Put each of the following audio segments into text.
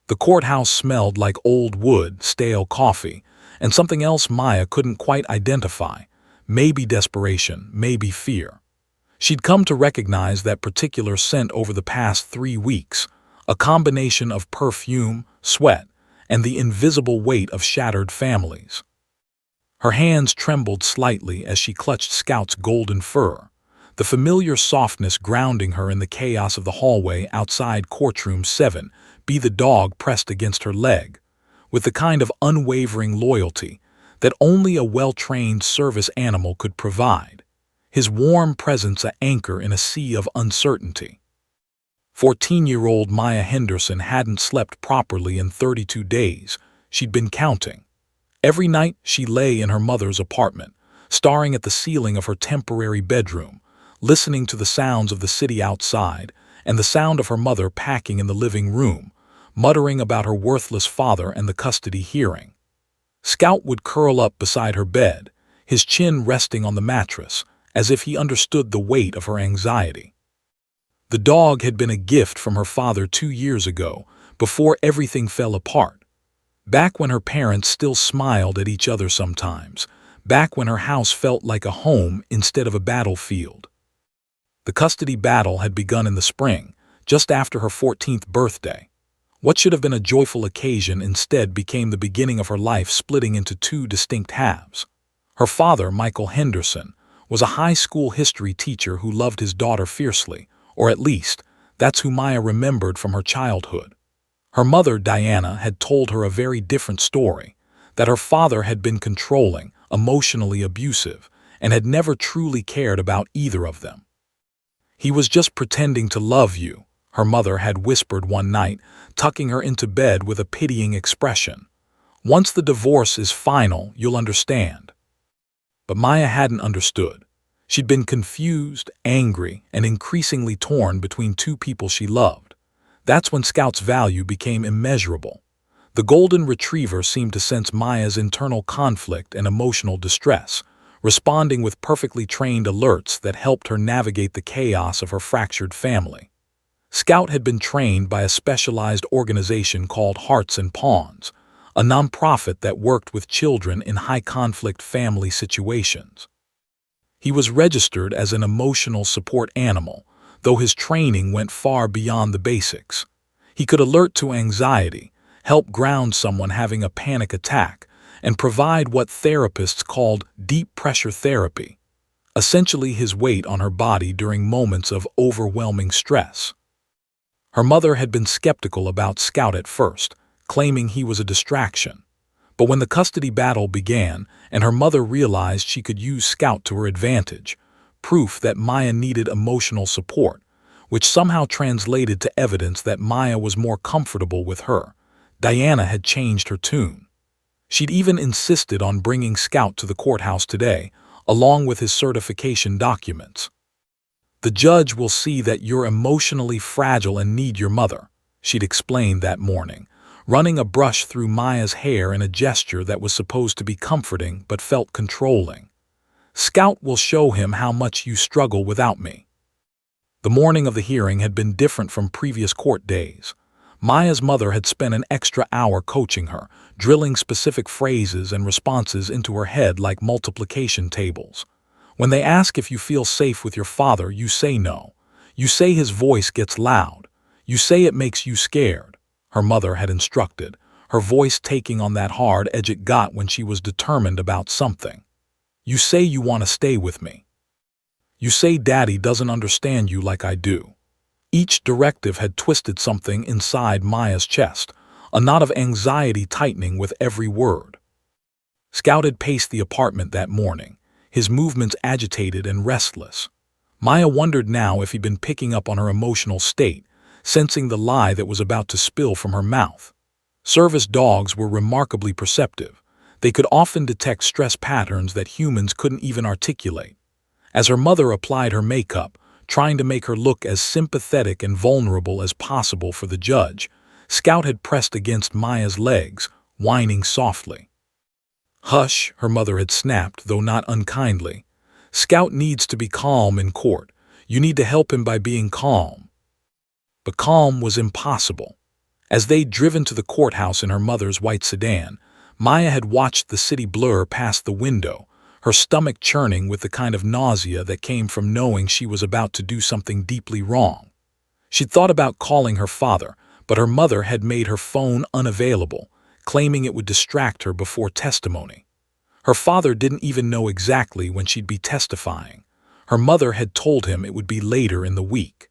The courthouse smelled like old wood, stale coffee, and something else Maya couldn't quite identify. Maybe desperation, maybe fear. She'd come to recognize that particular scent over the past 3 weeks, a combination of perfume, sweat, and the invisible weight of shattered families. Her hands trembled slightly as she clutched Scout's golden fur, the familiar softness grounding her in the chaos of the hallway outside Courtroom 7B. The dog pressed against her leg, with the kind of unwavering loyalty that only a well-trained service animal could provide, his warm presence an anchor in a sea of uncertainty. 14-year-old Maya Henderson hadn't slept properly in 32 days. She'd been counting. Every night she lay in her mother's apartment, staring at the ceiling of her temporary bedroom, listening to the sounds of the city outside and the sound of her mother packing in the living room, muttering about her worthless father and the custody hearing. Scout would curl up beside her bed, his chin resting on the mattress, as if he understood the weight of her anxiety. The dog had been a gift from her father 2 years ago, before everything fell apart. Back when her parents still smiled at each other sometimes, back when her house felt like a home instead of a battlefield. The custody battle had begun in the spring, just after her 14th birthday. What should have been a joyful occasion instead became the beginning of her life splitting into two distinct halves. Her father, Michael Henderson, was a high school history teacher who loved his daughter fiercely, or at least, that's who Maya remembered from her childhood. Her mother, Diana, had told her a very different story, that her father had been controlling, emotionally abusive, and had never truly cared about either of them. "He was just pretending to love you," her mother had whispered one night, tucking her into bed with a pitying expression. "Once the divorce is final, you'll understand." But Maya hadn't understood. She'd been confused, angry, and increasingly torn between two people she loved. That's when Scout's value became immeasurable. The golden retriever seemed to sense Maya's internal conflict and emotional distress, responding with perfectly trained alerts that helped her navigate the chaos of her fractured family. Scout had been trained by a specialized organization called Hearts and Pawns, a nonprofit that worked with children in high-conflict family situations. He was registered as an emotional support animal, though his training went far beyond the basics. He could alert to anxiety, help ground someone having a panic attack, and provide what therapists called deep pressure therapy, essentially his weight on her body during moments of overwhelming stress. Her mother had been skeptical about Scout at first, claiming he was a distraction. But when the custody battle began and her mother realized she could use Scout to her advantage, proof that Maya needed emotional support, which somehow translated to evidence that Maya was more comfortable with her, Diana had changed her tune. She'd even insisted on bringing Scout to the courthouse today, along with his certification documents. "The judge will see that you're emotionally fragile and need your mother," she'd explained that morning, running a brush through Maya's hair in a gesture that was supposed to be comforting but felt controlling. "Scout will show him how much you struggle without me." The morning of the hearing had been different from previous court days. Maya's mother had spent an extra hour coaching her, drilling specific phrases and responses into her head like multiplication tables. When they ask if you feel safe with your father, you say no. You say his voice gets loud. You say it makes you scared, her mother had instructed, her voice taking on that hard edge it got when she was determined about something. "You say you want to stay with me. You say Daddy doesn't understand you like I do." Each directive had twisted something inside Maya's chest, a knot of anxiety tightening with every word. Scout had paced the apartment that morning, his movements agitated and restless. Maya wondered now if he'd been picking up on her emotional state, sensing the lie that was about to spill from her mouth. Service dogs were remarkably perceptive. They could often detect stress patterns that humans couldn't even articulate. As her mother applied her makeup, trying to make her look as sympathetic and vulnerable as possible for the judge, Scout had pressed against Maya's legs, whining softly. "Hush," her mother had snapped, though not unkindly. "Scout needs to be calm in court. You need to help him by being calm." But calm was impossible. As they'd driven to the courthouse in her mother's white sedan, Maya had watched the city blur past the window, her stomach churning with the kind of nausea that came from knowing she was about to do something deeply wrong. She'd thought about calling her father, but her mother had made her phone unavailable, claiming it would distract her before testimony. Her father didn't even know exactly when she'd be testifying. Her mother had told him it would be later in the week.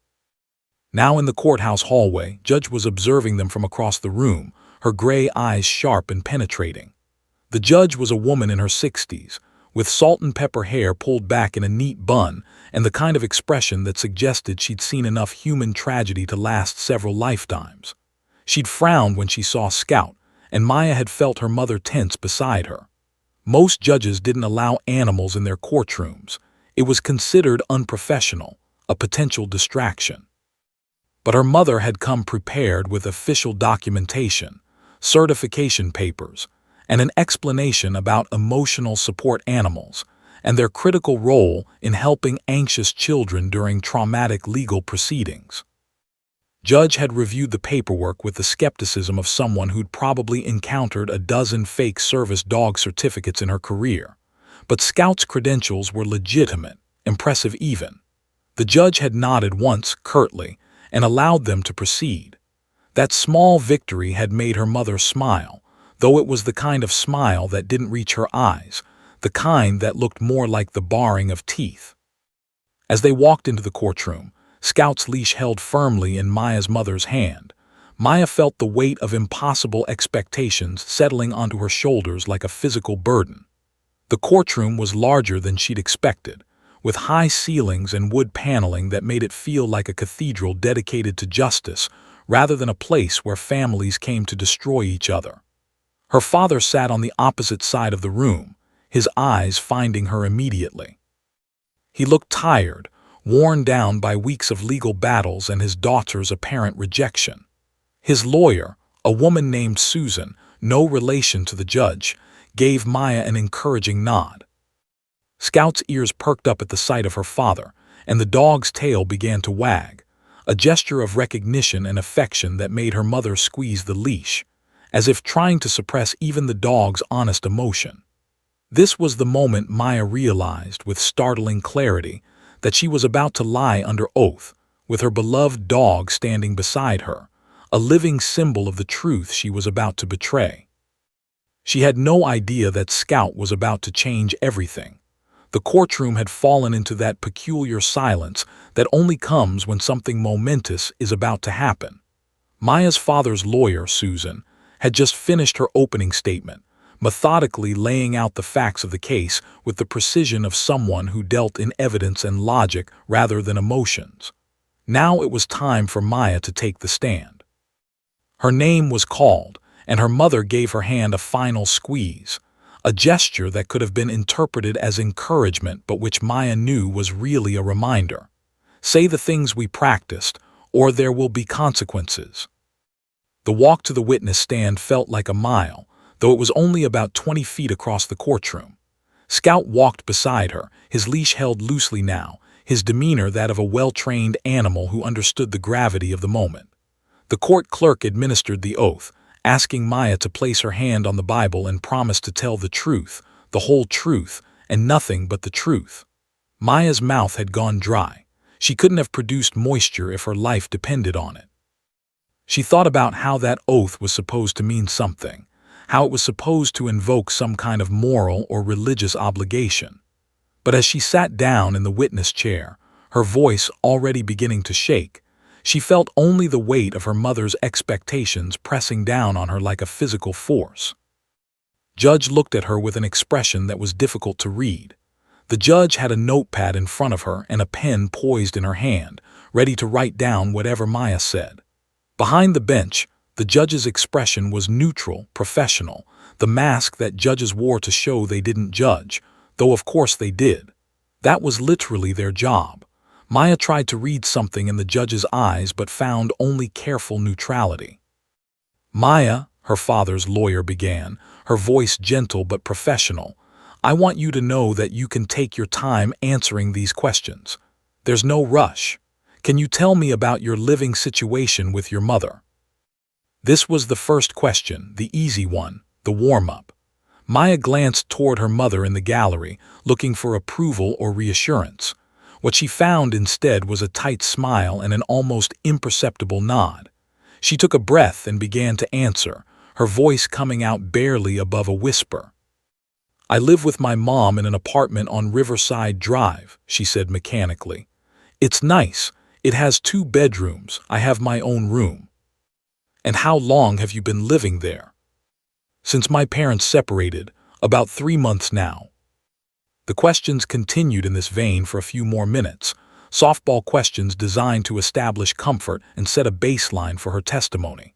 Now in the courthouse hallway, Judge was observing them from across the room, her gray eyes sharp and penetrating. The judge was a woman in her 60s, with salt and pepper hair pulled back in a neat bun and the kind of expression that suggested she'd seen enough human tragedy to last several lifetimes. She'd frowned when she saw Scout, and Maya had felt her mother tense beside her. Most judges didn't allow animals in their courtrooms. It was considered unprofessional, a potential distraction. But her mother had come prepared with official documentation, certification papers, and an explanation about emotional support animals and their critical role in helping anxious children during traumatic legal proceedings. Judge had reviewed the paperwork with the skepticism of someone who'd probably encountered a dozen fake service dog certificates in her career. But Scout's credentials were legitimate, impressive even. The judge had nodded once, curtly, and allowed them to proceed. That small victory had made her mother smile, though it was the kind of smile that didn't reach her eyes, the kind that looked more like the baring of teeth. As they walked into the courtroom, Scout's leash held firmly in Maya's mother's hand. Maya felt the weight of impossible expectations settling onto her shoulders like a physical burden. The courtroom was larger than she'd expected, with high ceilings and wood paneling that made it feel like a cathedral dedicated to justice rather than a place where families came to destroy each other. Her father sat on the opposite side of the room, his eyes finding her immediately. He looked tired, worn down by weeks of legal battles and his daughter's apparent rejection. His lawyer, a woman named Susan, no relation to the judge, gave Maya an encouraging nod. Scout's ears perked up at the sight of her father, and the dog's tail began to wag, a gesture of recognition and affection that made her mother squeeze the leash, as if trying to suppress even the dog's honest emotion. This was the moment Maya realized with startling clarity that she was about to lie under oath, with her beloved dog standing beside her, a living symbol of the truth she was about to betray. She had no idea that Scout was about to change everything. The courtroom had fallen into that peculiar silence that only comes when something momentous is about to happen. Maya's father's lawyer, Susan, had just finished her opening statement, methodically laying out the facts of the case with the precision of someone who dealt in evidence and logic rather than emotions. Now it was time for Maya to take the stand. Her name was called, and her mother gave her hand a final squeeze, a gesture that could have been interpreted as encouragement but which Maya knew was really a reminder. Say the things we practiced, or there will be consequences. The walk to the witness stand felt like a mile, though it was only about 20 feet across the courtroom. Scout walked beside her, his leash held loosely now, his demeanor that of a well-trained animal who understood the gravity of the moment. The court clerk administered the oath, asking Maya to place her hand on the Bible and promise to tell the truth, the whole truth, and nothing but the truth. Maya's mouth had gone dry. She couldn't have produced moisture if her life depended on it. She thought about how that oath was supposed to mean something, how it was supposed to invoke some kind of moral or religious obligation. But as she sat down in the witness chair, her voice already beginning to shake, she felt only the weight of her mother's expectations pressing down on her like a physical force. Judge looked at her with an expression that was difficult to read. The judge had a notepad in front of her and a pen poised in her hand, ready to write down whatever Maya said. Behind the bench, the judge's expression was neutral, professional, the mask that judges wore to show they didn't judge, though of course they did. That was literally their job. Maya tried to read something in the judge's eyes but found only careful neutrality. "Maya," her father's lawyer began, her voice gentle but professional, "I want you to know that you can take your time answering these questions. There's no rush. Can you tell me about your living situation with your mother?" This was the first question, the easy one, the warm-up. Maya glanced toward her mother in the gallery, looking for approval or reassurance. What she found instead was a tight smile and an almost imperceptible nod. She took a breath and began to answer, her voice coming out barely above a whisper. "I live with my mom in an apartment on Riverside Drive," she said mechanically. "It's nice. It has 2 bedrooms. I have my own room." "And how long have you been living there?" "Since my parents separated, about 3 months now." The questions continued in this vein for a few more minutes, softball questions designed to establish comfort and set a baseline for her testimony.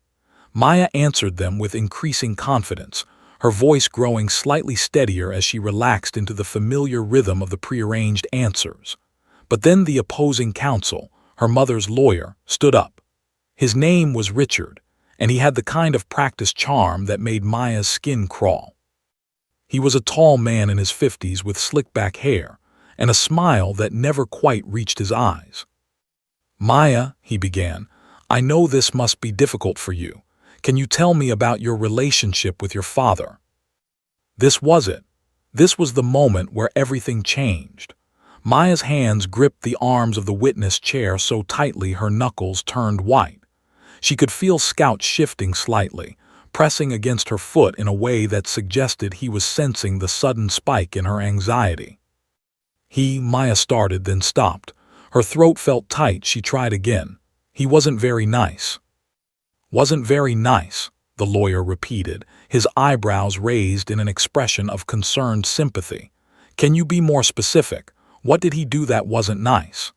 Maya answered them with increasing confidence, her voice growing slightly steadier as she relaxed into the familiar rhythm of the prearranged answers. But then the opposing counsel, her mother's lawyer, stood up. His name was Richard, and he had the kind of practiced charm that made Maya's skin crawl. He was a tall man in his 50s with slick-back hair and a smile that never quite reached his eyes. "Maya," he began, "I know this must be difficult for you. Can you tell me about your relationship with your father?" This was it. This was the moment where everything changed. Maya's hands gripped the arms of the witness chair so tightly her knuckles turned white. She could feel Scout shifting slightly, pressing against her foot in a way that suggested he was sensing the sudden spike in her anxiety. Maya started, then stopped. Her throat felt tight. She tried again. "He wasn't very nice." "Wasn't very nice," the lawyer repeated, his eyebrows raised in an expression of concerned sympathy. "Can you be more specific? What did he do that wasn't nice?"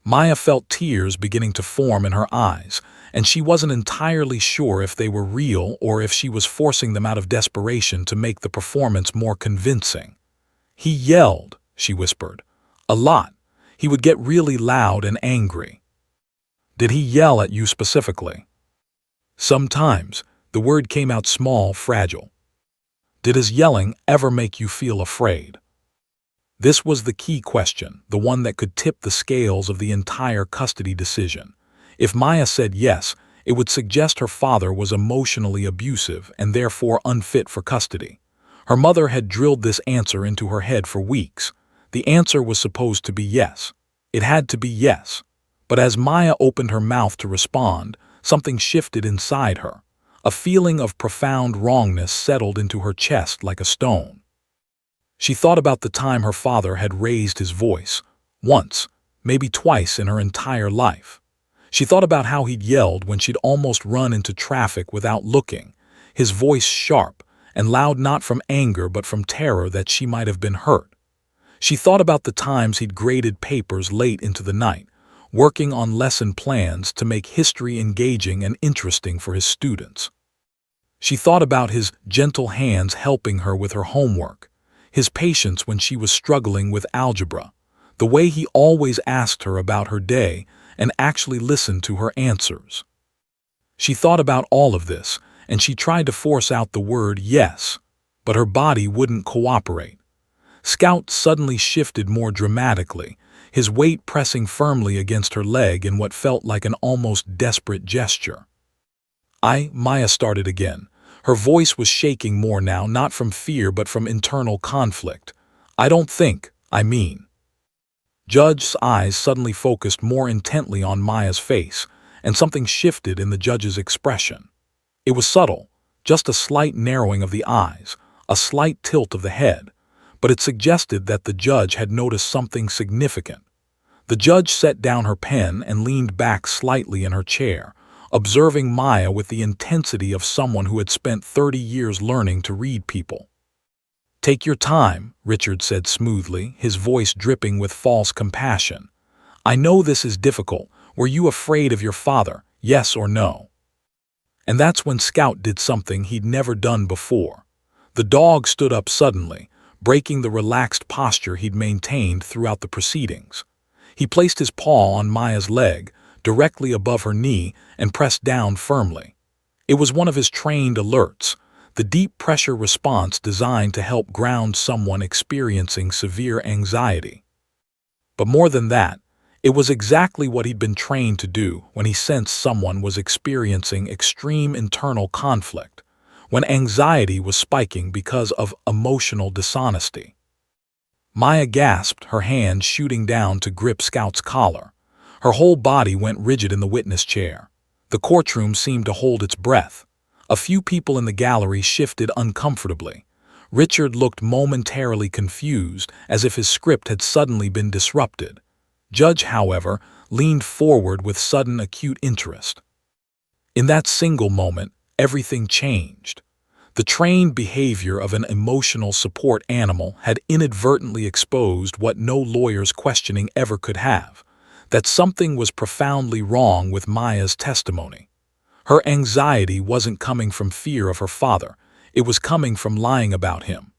Maya felt tears beginning to form in her eyes, and she wasn't entirely sure if they were real or if she was forcing them out of desperation to make the performance more convincing. "He yelled," she whispered. "A lot. He would get really loud and angry." "Did he yell at you specifically?" "Sometimes." The word came out small, fragile. "Did his yelling ever make you feel afraid?" This was the key question, the one that could tip the scales of the entire custody decision. If Maya said yes, it would suggest her father was emotionally abusive and therefore unfit for custody. Her mother had drilled this answer into her head for weeks. The answer was supposed to be yes. It had to be yes. But as Maya opened her mouth to respond, something shifted inside her. A feeling of profound wrongness settled into her chest like a stone. She thought about the time her father had raised his voice, once, maybe twice in her entire life. She thought about how he'd yelled when she'd almost run into traffic without looking, his voice sharp and loud not from anger but from terror that she might have been hurt. She thought about the times he'd graded papers late into the night, working on lesson plans to make history engaging and interesting for his students. She thought about his gentle hands helping her with her homework, his patience when she was struggling with algebra, the way he always asked her about her day and actually listened to her answers. She thought about all of this, and she tried to force out the word yes, but her body wouldn't cooperate. Scout suddenly shifted more dramatically, his weight pressing firmly against her leg in what felt like an almost desperate gesture. Maya started again. Her voice was shaking more now, not from fear but from internal conflict. "I don't think, I mean." Judge's eyes suddenly focused more intently on Maya's face, and something shifted in the judge's expression. It was subtle, just a slight narrowing of the eyes, a slight tilt of the head, but it suggested that the judge had noticed something significant. The judge set down her pen and leaned back slightly in her chair, observing Maya with the intensity of someone who had spent 30 years learning to read people. "Take your time," Richard said smoothly, his voice dripping with false compassion. "I know this is difficult. Were you afraid of your father, yes or no?" And that's when Scout did something he'd never done before. The dog stood up suddenly, breaking the relaxed posture he'd maintained throughout the proceedings. He placed his paw on Maya's leg, directly above her knee, and pressed down firmly. It was one of his trained alerts, the deep pressure response designed to help ground someone experiencing severe anxiety. But more than that, It was exactly what he'd been trained to do when he sensed someone was experiencing extreme internal conflict, when anxiety was spiking because of emotional dishonesty. Maya gasped, her hand shooting down to grip Scout's collar. Her whole body went rigid in the witness chair. The courtroom seemed to hold its breath. A few people in the gallery shifted uncomfortably. Richard looked momentarily confused, as if his script had suddenly been disrupted. Judge, however, leaned forward with sudden acute interest. In that single moment, everything changed. The trained behavior of an emotional support animal had inadvertently exposed what no lawyer's questioning ever could have, that something was profoundly wrong with Maya's testimony. Her anxiety wasn't coming from fear of her father, it was coming from lying about him.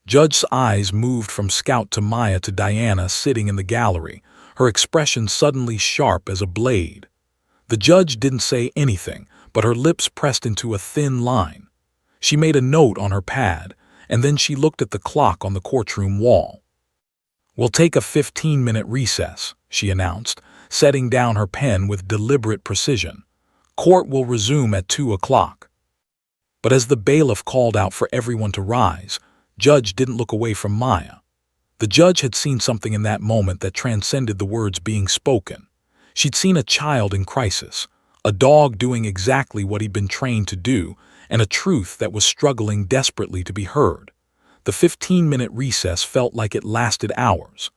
Judge's eyes moved from Scout to Maya to Diana sitting in the gallery, her expression suddenly sharp as a blade. The judge didn't say anything, but her lips pressed into a thin line. She made a note on her pad, and then she looked at the clock on the courtroom wall. "We'll take a 15-minute recess," she announced, setting down her pen with deliberate precision. "Court will resume at 2 o'clock. But as the bailiff called out for everyone to rise, Judge didn't look away from Maya. The judge had seen something in that moment that transcended the words being spoken. She'd seen a child in crisis, a dog doing exactly what he'd been trained to do, and a truth that was struggling desperately to be heard. The 15-minute recess felt like it lasted hours.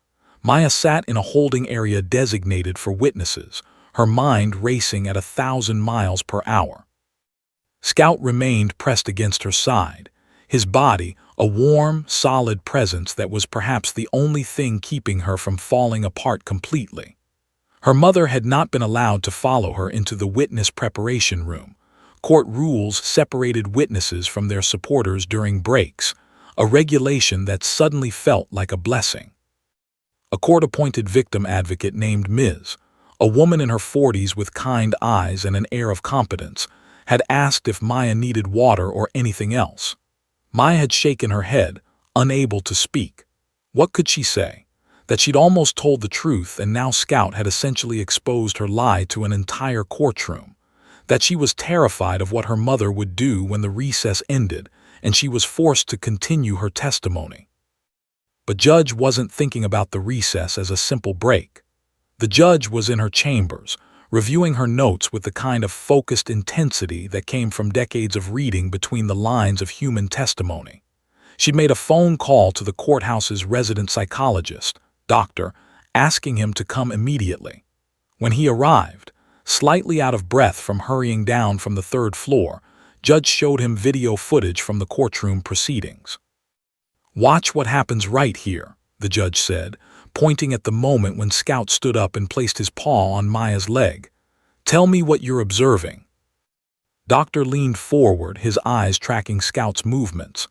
Maya sat in a holding area designated for witnesses, her mind racing at 1,000 miles per hour. Scout remained pressed against her side, his body a warm, solid presence that was perhaps the only thing keeping her from falling apart completely. Her mother had not been allowed to follow her into the witness preparation room. Court rules separated witnesses from their supporters during breaks, a regulation that suddenly felt like a blessing. A court-appointed victim advocate named Ms., a woman in her 40s with kind eyes and an air of competence, had asked if Maya needed water or anything else. Maya had shaken her head, unable to speak. What could she say? That she'd almost told the truth and now Scout had essentially exposed her lie to an entire courtroom. That she was terrified of what her mother would do when the recess ended and she was forced to continue her testimony. But Judge wasn't thinking about the recess as a simple break. The judge was in her chambers, reviewing her notes with the kind of focused intensity that came from decades of reading between the lines of human testimony. She'd made a phone call to the courthouse's resident psychologist, Doctor, asking him to come immediately. When he arrived, slightly out of breath from hurrying down from the 3rd floor, Judge showed him video footage from the courtroom proceedings. "Watch what happens right here," the judge said, pointing at the moment when Scout stood up and placed his paw on Maya's leg. "Tell me what you're observing." Doctor leaned forward, his eyes tracking Scout's movements.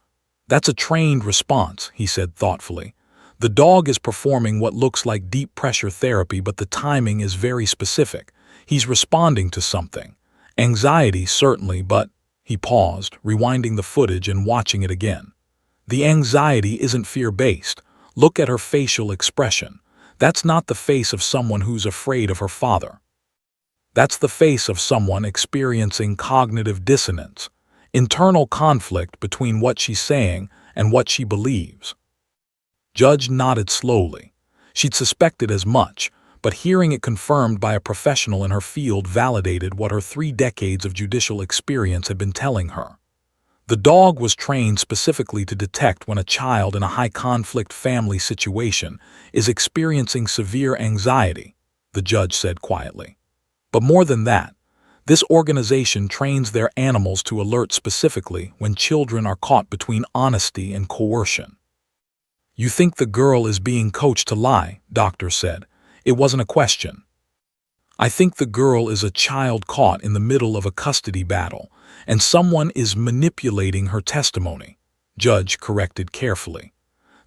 "That's a trained response," he said thoughtfully. "The dog is performing what looks like deep pressure therapy, but the timing is very specific. He's responding to something. Anxiety, certainly, but—" He paused, rewinding the footage and watching it again. "The anxiety isn't fear-based. Look at her facial expression. That's not the face of someone who's afraid of her father. That's the face of someone experiencing cognitive dissonance, internal conflict between what she's saying and what she believes." Judge nodded slowly. She'd suspected as much, but hearing it confirmed by a professional in her field validated what her 3 decades of judicial experience had been telling her. The dog was trained specifically to detect when a child in a high-conflict family situation is experiencing severe anxiety, the judge said quietly. But more than that, this organization trains their animals to alert specifically when children are caught between honesty and coercion. "You think the girl is being coached to lie," Doctor said. It wasn't a question. "I think the girl is a child caught in the middle of a custody battle, and someone is manipulating her testimony," Judge corrected carefully.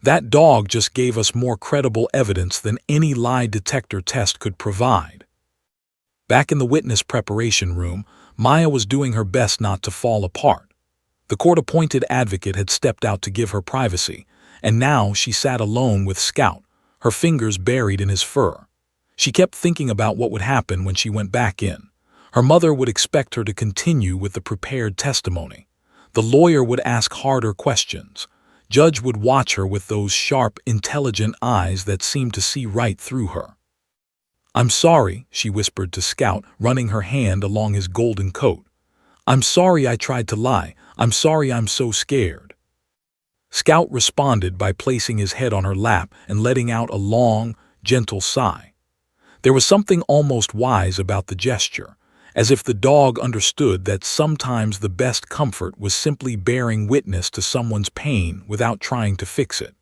"That dog just gave us more credible evidence than any lie detector test could provide." Back in the witness preparation room, Maya was doing her best not to fall apart. The court-appointed advocate had stepped out to give her privacy, and now she sat alone with Scout, her fingers buried in his fur. She kept thinking about what would happen when she went back in. Her mother would expect her to continue with the prepared testimony. The lawyer would ask harder questions. Judge would watch her with those sharp, intelligent eyes that seemed to see right through her. "I'm sorry," she whispered to Scout, running her hand along his golden coat. "I'm sorry I tried to lie. I'm sorry I'm so scared." Scout responded by placing his head on her lap and letting out a long, gentle sigh. There was something almost wise about the gesture, as if the dog understood that sometimes the best comfort was simply bearing witness to someone's pain without trying to fix it.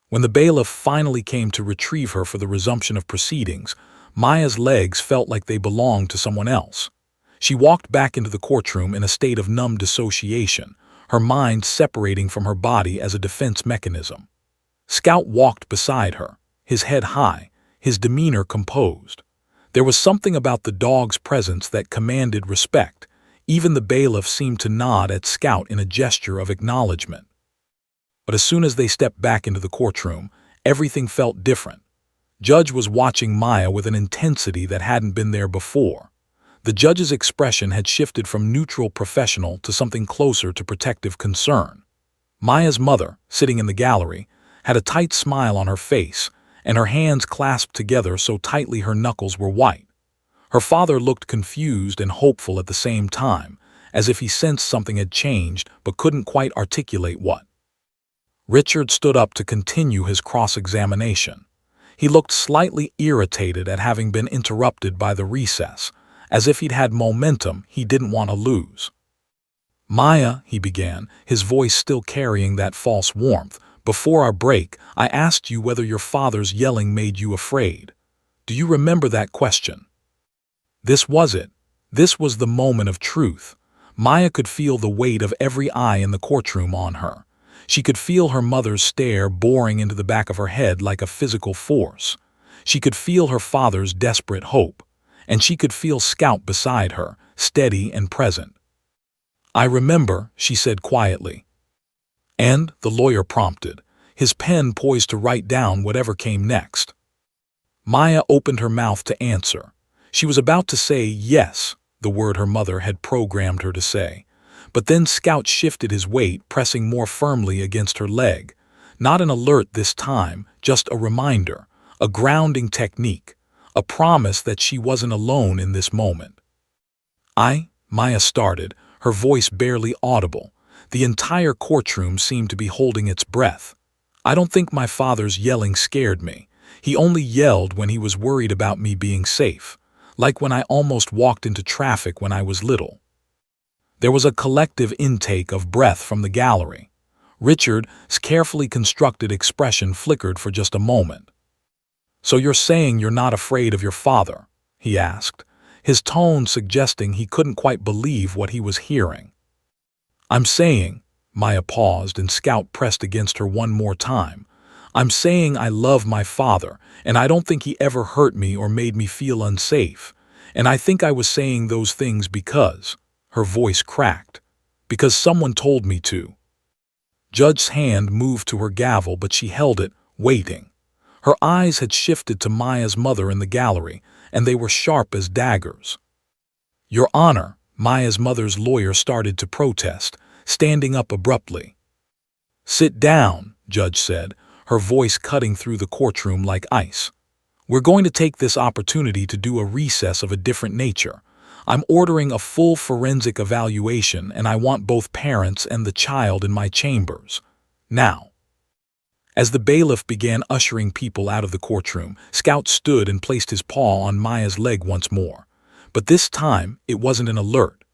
When the bailiff finally came to retrieve her for the resumption of proceedings, Maya's legs felt like they belonged to someone else. She walked back into the courtroom in a state of numb dissociation, her mind separating from her body as a defense mechanism. Scout walked beside her, his head high, his demeanor composed. There was something about the dog's presence that commanded respect. Even the bailiff seemed to nod at Scout in a gesture of acknowledgement. But as soon as they stepped back into the courtroom, everything felt different. Judge was watching Maya with an intensity that hadn't been there before. The judge's expression had shifted from neutral professional to something closer to protective concern. Maya's mother, sitting in the gallery, had a tight smile on her face, and her hands clasped together so tightly her knuckles were white. Her father looked confused and hopeful at the same time, as if he sensed something had changed but couldn't quite articulate what. Richard stood up to continue his cross-examination. He looked slightly irritated at having been interrupted by the recess, as if he'd had momentum he didn't want to lose. "Maya," he began, his voice still carrying that false warmth, "before our break, I asked you whether your father's yelling made you afraid. Do you remember that question?" This was it. This was the moment of truth. Maya could feel the weight of every eye in the courtroom on her. She could feel her mother's stare boring into the back of her head like a physical force. She could feel her father's desperate hope. And she could feel Scout beside her, steady and present. "I remember," she said quietly. "And," the lawyer prompted, his pen poised to write down whatever came next. Maya opened her mouth to answer. She was about to say yes, the word her mother had programmed her to say. But then Scout shifted his weight, pressing more firmly against her leg. Not an alert this time, just a reminder, a grounding technique, a promise that she wasn't alone in this moment. Maya started, her voice barely audible. The entire courtroom seemed to be holding its breath. "I don't think my father's yelling scared me. He only yelled when he was worried about me being safe, like when I almost walked into traffic when I was little." There was a collective intake of breath from the gallery. Richard's carefully constructed expression flickered for just a moment. "So you're saying you're not afraid of your father?" he asked, his tone suggesting he couldn't quite believe what he was hearing. "I'm saying," Maya paused and Scout pressed against her one more time, "I'm saying I love my father, and I don't think he ever hurt me or made me feel unsafe. And I think I was saying those things because," her voice cracked, "because someone told me to." Judge's hand moved to her gavel, but she held it, waiting. Her eyes had shifted to Maya's mother in the gallery, and they were sharp as daggers. "Your Honor," Maya's mother's lawyer started to protest, standing up abruptly. "Sit down," Judge said, her voice cutting through the courtroom like ice. "We're going to take this opportunity to do a recess of a different nature. I'm ordering a full forensic evaluation, and I want both parents and the child in my chambers. Now." As the bailiff began ushering people out of the courtroom, Scout stood and placed his paw on Maya's leg once more. But this time, it wasn't an alert.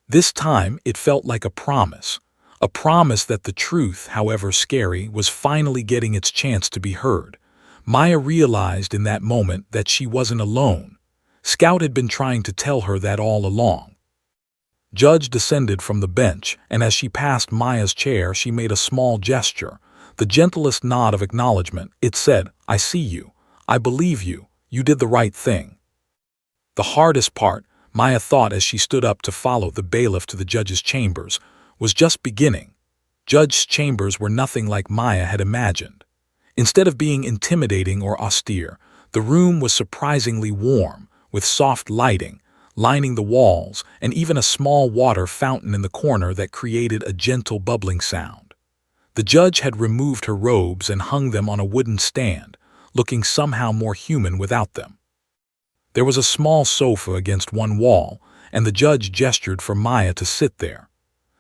This time, it felt like a promise that the truth, however scary, was finally getting its chance to be heard. Maya realized in that moment that she wasn't alone. Scout had been trying to tell her that all along. Judge descended from the bench, and as she passed Maya's chair, she made a small gesture. The gentlest nod of acknowledgement. It said, "I see you. I believe you. You did the right thing." The hardest part, Maya thought as she stood up to follow the bailiff to the judge's chambers, was just beginning. Judge's chambers were nothing like Maya had imagined. Instead of being intimidating or austere, The room was surprisingly warm, with soft lighting, lining the walls, and even a small water fountain in the corner that created a gentle bubbling sound. The judge had removed her robes and hung them on a wooden stand, looking somehow more human without them. There was a small sofa against one wall, and the judge gestured for Maya to sit there.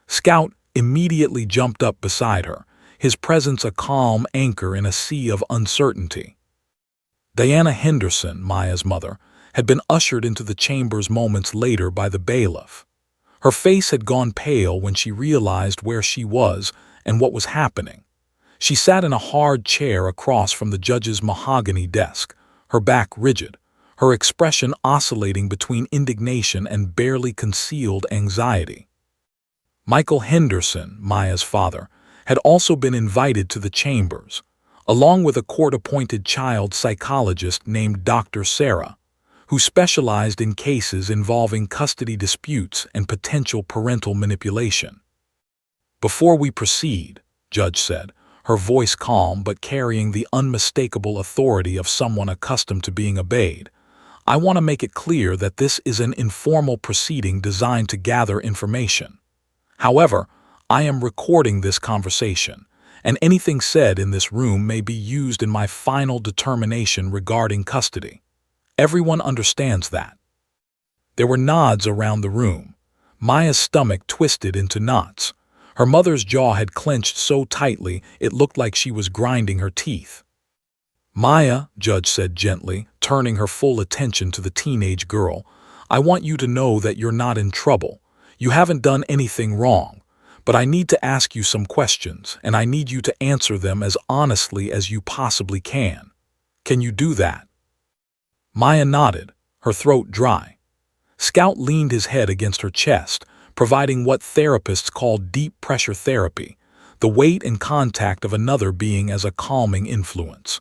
Scout immediately jumped up beside her, his presence a calm anchor in a sea of uncertainty. Diana Henderson, Maya's mother, had been ushered into the chambers moments later by the bailiff. Her face had gone pale when she realized where she was and what was happening. She sat in a hard chair across from the judge's mahogany desk, her back rigid, her expression oscillating between indignation and barely concealed anxiety. Michael Henderson, Maya's father, had also been invited to the chambers, along with a court-appointed child psychologist named Dr. Sarah, who specialized in cases involving custody disputes and potential parental manipulation. "Before we proceed," Judge said, her voice calm but carrying the unmistakable authority of someone accustomed to being obeyed, "I want to make it clear that this is an informal proceeding designed to gather information. However, I am recording this conversation, and anything said in this room may be used in my final determination regarding custody. Everyone understands that." There were nods around the room. Maya's stomach twisted into knots. Her mother's jaw had clenched so tightly it looked like she was grinding her teeth. "Maya," Judge said gently, turning her full attention to the teenage girl, "I want you to know that you're not in trouble. You haven't done anything wrong. But I need to ask you some questions, and I need you to answer them as honestly as you possibly can. Can you do that?" Maya nodded, her throat dry. Scout leaned his head against her chest, providing what therapists call deep pressure therapy, the weight and contact of another being as a calming influence.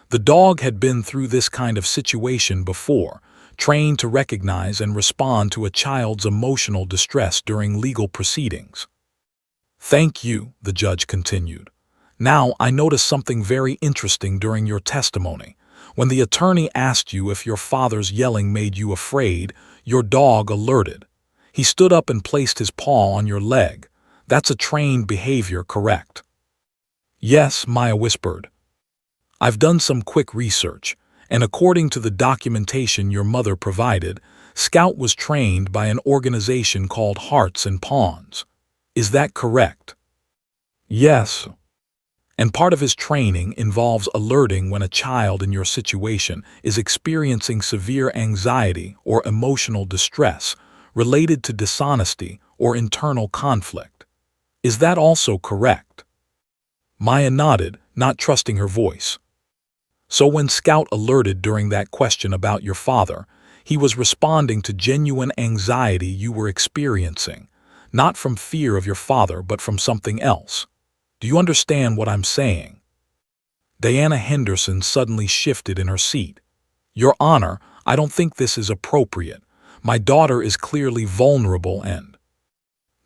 The dog had been through this kind of situation before, trained to recognize and respond to a child's emotional distress during legal proceedings. "Thank you," the judge continued. "Now, I noticed something very interesting during your testimony. When the attorney asked you if your father's yelling made you afraid, your dog alerted. He stood up and placed his paw on your leg. That's a trained behavior, correct?" "Yes," Maya whispered. "I've done some quick research, and according to the documentation your mother provided, Scout was trained by an organization called Hearts and Pawns. Is that correct?" "Yes. And part of his training involves alerting when a child in your situation is experiencing severe anxiety or emotional distress related to dishonesty or internal conflict. Is that also correct?" Maya nodded, not trusting her voice. "So when Scout alerted during that question about your father, he was responding to genuine anxiety you were experiencing, not from fear of your father but from something else. Do you understand what I'm saying?" Diana Henderson suddenly shifted in her seat. "Your Honor, I don't think this is appropriate. My daughter is clearly vulnerable and—"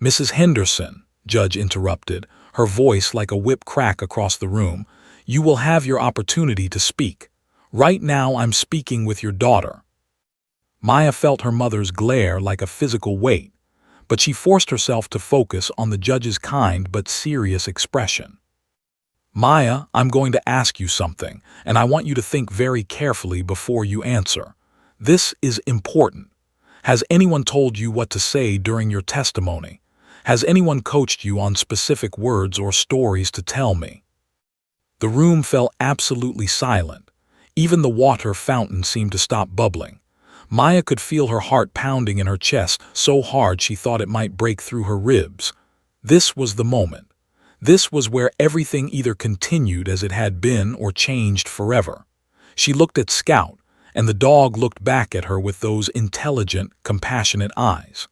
"Mrs. Henderson," Judge interrupted, her voice like a whip crack across the room, "you will have your opportunity to speak. Right now I'm speaking with your daughter." Maya felt her mother's glare like a physical weight, but she forced herself to focus on the judge's kind but serious expression. "Maya, I'm going to ask you something, and I want you to think very carefully before you answer. This is important. Has anyone told you what to say during your testimony? Has anyone coached you on specific words or stories to tell me?" The room fell absolutely silent. Even the water fountain seemed to stop bubbling. Maya could feel her heart pounding in her chest so hard she thought it might break through her ribs. This was the moment. This was where everything either continued as it had been or changed forever. She looked at Scout, and the dog looked back at her with those intelligent, compassionate eyes.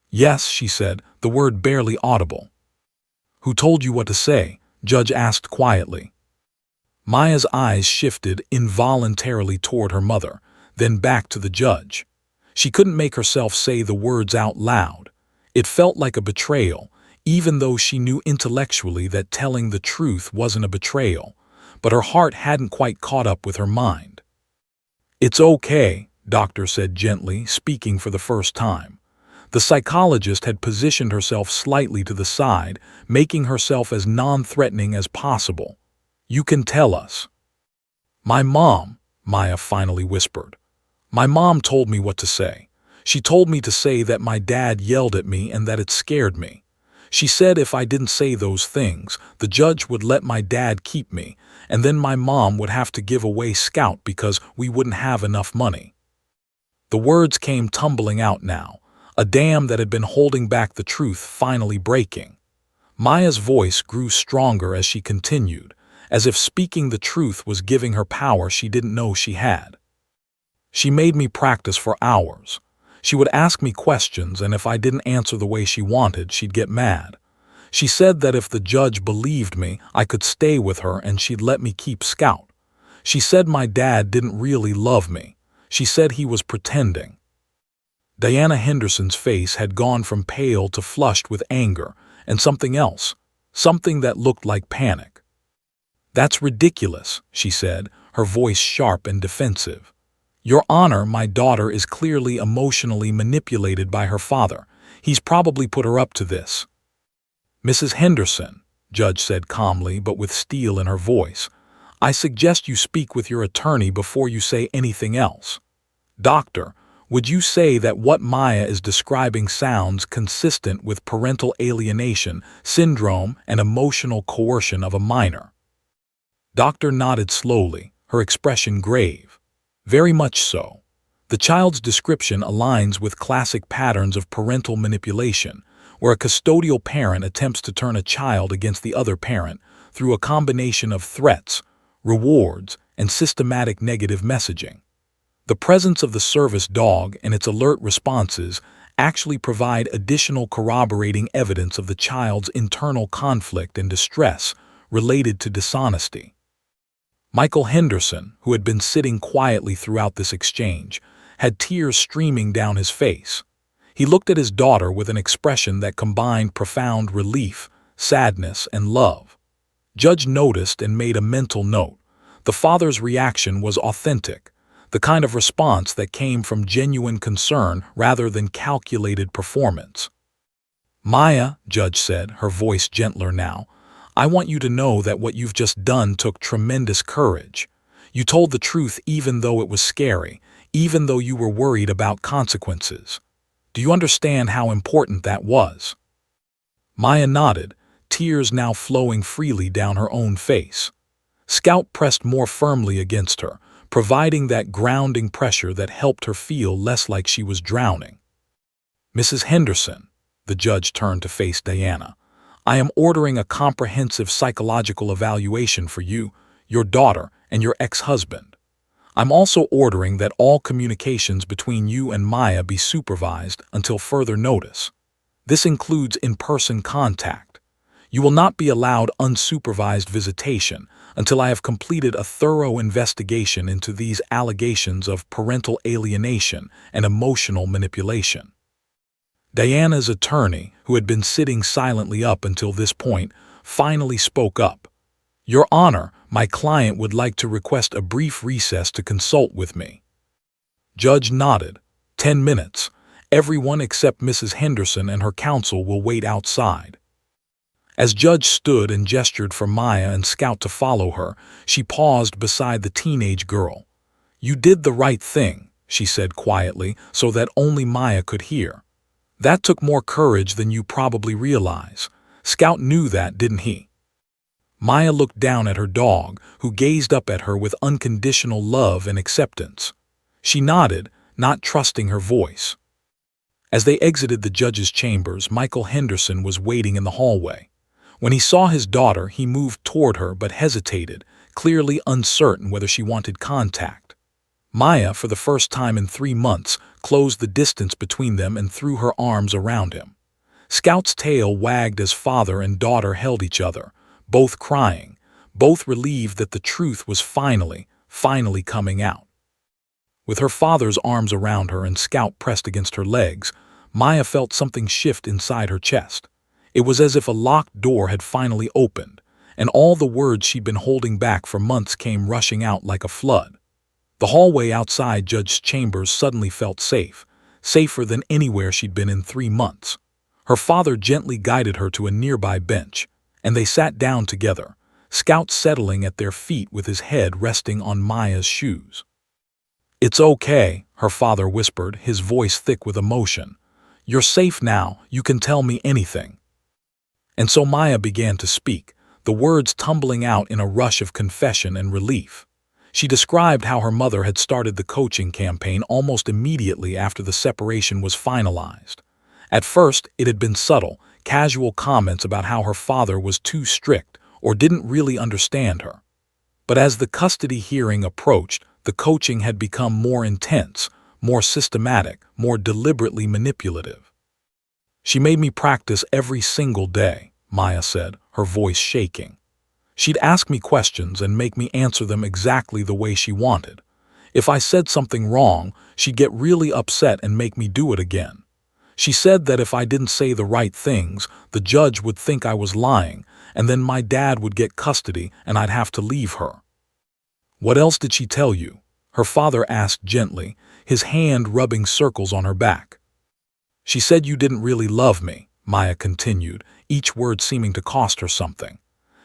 "Yes," she said, the word barely audible. "Who told you what to say?" Judge asked quietly. Maya's eyes shifted involuntarily toward her mother, then back to the judge. She couldn't make herself say the words out loud. It felt like a betrayal, even though she knew intellectually that telling the truth wasn't a betrayal, but her heart hadn't quite caught up with her mind. "It's okay," doctor said gently, speaking for the first time. The psychologist had positioned herself slightly to the side, making herself as non-threatening as possible. "You can tell us." "My mom," Maya finally whispered. "My mom told me what to say. She told me to say that my dad yelled at me and that it scared me. She said if I didn't say those things, the judge would let my dad keep me, and then my mom would have to give away Scout because we wouldn't have enough money." The words came tumbling out now, a dam that had been holding back the truth finally breaking. Maya's voice grew stronger as she continued, as if speaking the truth was giving her power she didn't know she had. "She made me practice for hours. She would ask me questions, and if I didn't answer the way she wanted, she'd get mad. She said that if the judge believed me, I could stay with her and she'd let me keep Scout. She said my dad didn't really love me. She said he was pretending." Diana Henderson's face had gone from pale to flushed with anger and something else, something that looked like panic. "That's ridiculous," she said, her voice sharp and defensive. "Your Honor, my daughter is clearly emotionally manipulated by her father. He's probably put her up to this." "Mrs. Henderson," Judge said calmly but with steel in her voice, "I suggest you speak with your attorney before you say anything else. Doctor, would you say that what Maya is describing sounds consistent with parental alienation, syndrome, and emotional coercion of a minor?" Doctor nodded slowly, her expression grave. "Very much so. The child's description aligns with classic patterns of parental manipulation, where a custodial parent attempts to turn a child against the other parent through a combination of threats, rewards, and systematic negative messaging. The presence of the service dog and its alert responses actually provide additional corroborating evidence of the child's internal conflict and distress related to dishonesty." Michael Henderson, who had been sitting quietly throughout this exchange, had tears streaming down his face. He looked at his daughter with an expression that combined profound relief, sadness, and love. Judge noticed and made a mental note. The father's reaction was authentic, the kind of response that came from genuine concern rather than calculated performance. "Maya," Judge said, her voice gentler now, "I want you to know that what you've just done took tremendous courage. You told the truth even though it was scary, even though you were worried about consequences. Do you understand how important that was?" Maya nodded, tears now flowing freely down her own face. Scout pressed more firmly against her, providing that grounding pressure that helped her feel less like she was drowning. "Mrs. Henderson," the judge turned to face Diana, "I am ordering a comprehensive psychological evaluation for you, your daughter, and your ex-husband. I'm also ordering that all communications between you and Maya be supervised until further notice. This includes in-person contact. You will not be allowed unsupervised visitation until I have completed a thorough investigation into these allegations of parental alienation and emotional manipulation." Diana's attorney, who had been sitting silently up until this point, finally spoke up. "Your Honor, my client would like to request a brief recess to consult with me." Judge nodded. 10 minutes. Everyone except Mrs. Henderson and her counsel will wait outside." As Judge stood and gestured for Maya and Scout to follow her, she paused beside the teenage girl. "You did the right thing," she said quietly, so that only Maya could hear. "That took more courage than you probably realize. Scout knew that, didn't he?" Maya looked down at her dog, who gazed up at her with unconditional love and acceptance. She nodded, not trusting her voice. As they exited the judge's chambers, Michael Henderson was waiting in the hallway. When he saw his daughter, he moved toward her but hesitated, clearly uncertain whether she wanted contact. Maya, for the first time in 3 months, closed the distance between them and threw her arms around him. Scout's tail wagged as father and daughter held each other, both crying, both relieved that the truth was finally coming out. With her father's arms around her and Scout pressed against her legs, Maya felt something shift inside her chest. It was as if a locked door had finally opened, and all the words she'd been holding back for months came rushing out like a flood. The hallway outside Judge Chambers suddenly felt safe, safer than anywhere she'd been in 3 months. Her father gently guided her to a nearby bench, and they sat down together, Scout settling at their feet with his head resting on Maya's shoes. "It's okay," her father whispered, his voice thick with emotion. "You're safe now, you can tell me anything." And so Maya began to speak, the words tumbling out in a rush of confession and relief. She described how her mother had started the coaching campaign almost immediately after the separation was finalized. At first, it had been subtle, casual comments about how her father was too strict or didn't really understand her. But as the custody hearing approached, the coaching had become more intense, more systematic, more deliberately manipulative. "She made me practice every single day," Maya said, her voice shaking. "She'd ask me questions and make me answer them exactly the way she wanted. If I said something wrong, she'd get really upset and make me do it again. She said that if I didn't say the right things, the judge would think I was lying, and then my dad would get custody and I'd have to leave her." "What else did she tell you?" her father asked gently, his hand rubbing circles on her back. "She said you didn't really love me," Maya continued, each word seeming to cost her something.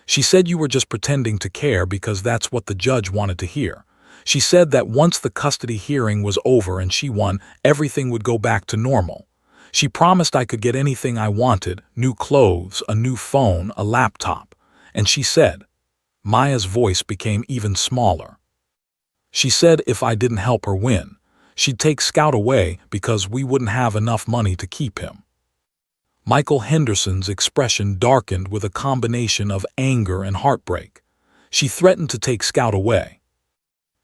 "She said you were just pretending to care because that's what the judge wanted to hear. She said that once the custody hearing was over and she won, everything would go back to normal. She promised I could get anything I wanted, new clothes, a new phone, a laptop. And she said," Maya's voice became even smaller, "she said if I didn't help her win, she'd take Scout away because we wouldn't have enough money to keep him." Michael Henderson's expression darkened with a combination of anger and heartbreak. "She threatened to take Scout away.